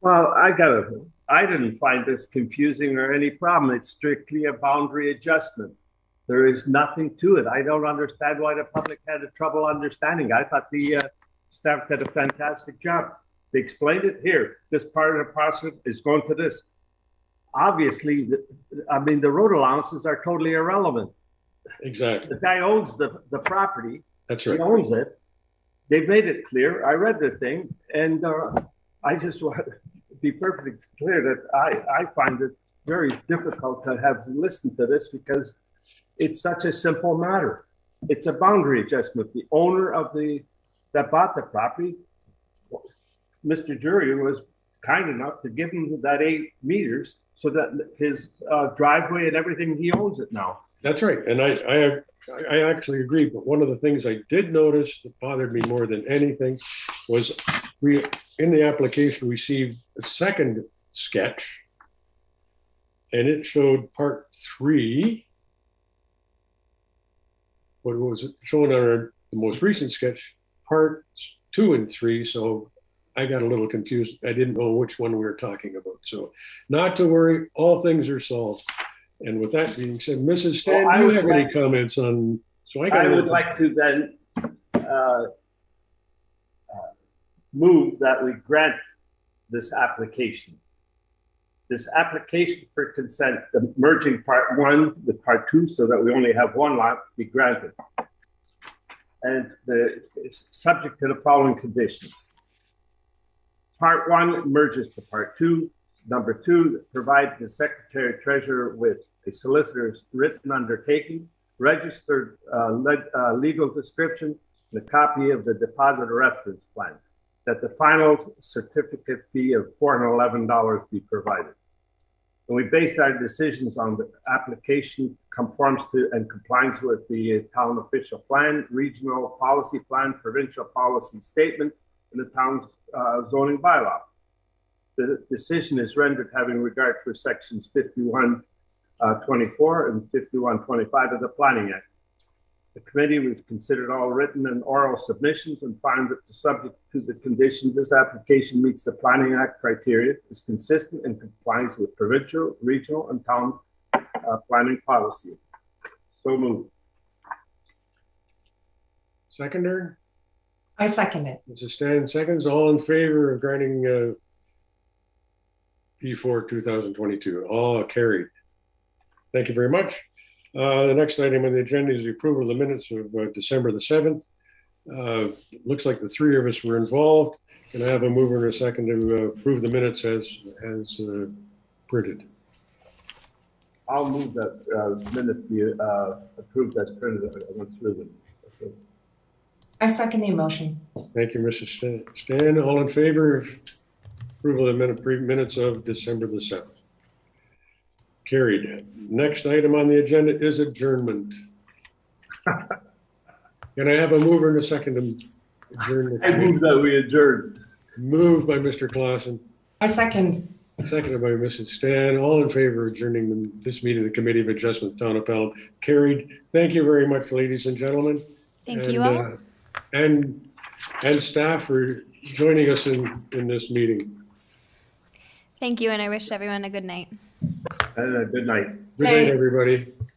Well, I didn't find this confusing or any problem. It's strictly a boundary adjustment. There is nothing to it. I don't understand why the public had trouble understanding. I thought the staff did a fantastic job. They explained it here. This part of the process is going to this. Obviously, the road allowances are totally irrelevant. Exactly. The guy owns the property. That's right. He owns it. They made it clear. I read the thing, and I just want to be perfectly clear that I find it very difficult to have to listen to this because it's such a simple matter. It's a boundary adjustment. The owner of that bought the property, Mr. Jury, was kind enough to give him that 8 meters so that his driveway and everything, he owns it now. That's right. And I actually agree. But one of the things I did notice that bothered me more than anything was we, in the application, received a second sketch, and it showed part 3. What was it showing on the most recent sketch? Parts 2 and 3. So I got a little confused. I didn't know which one we were talking about. So not to worry, all things are solved. And with that being said, Mrs. Stan, do you have any comments on? So I would like to then move that we grant this application. This application for consent, the merging part 1 with part 2, so that we only have 1 lot, be granted. And it's subject to the following conditions. Part 1 merges to part 2. Number 2, provide the Secretary Treasurer with a solicitor's written undertaking, registered legal description, and a copy of the depositor reference plan. That the final certificate fee of $411 be provided. And we based our decisions on the application conforms to and complies with the town official plan, regional policy plan, provincial policy statement, and the town's zoning bylaw. The decision is rendered having regard for sections 5124 and 5125 of the Planning Act. The committee, we've considered all written and oral submissions and found that the subject to the conditions, this application meets the Planning Act criteria, is consistent and complies with provincial, regional, and town planning policy. So moved. Seconder? I second it. Mrs. Stan seconds. All in favor of granting P4 2022? All carried. Thank you very much. The next item on the agenda is the approval of the minutes of December the 7th. Looks like the 3 of us were involved. Can I have a mover and a second to approve the minutes as printed? I'll move that minutes be approved as printed. I went through them. Okay. I second the motion. Thank you, Mrs. Stan. All in favor of approval of the minutes of December the 7th? Carried. Next item on the agenda is adjournment. Can I have a mover and a second to adjourn? I move that we adjourn. Moved by Mr. Clausen. I second. Seconded by Mrs. Stan. All in favor of adjourning this meeting of the Committee of Adjustment, Town of Pelham? Carried. Thank you very much, ladies and gentlemen. Thank you all. And staff for joining us in this meeting. Thank you, and I wish everyone a good night. And a good night. Good night, everybody.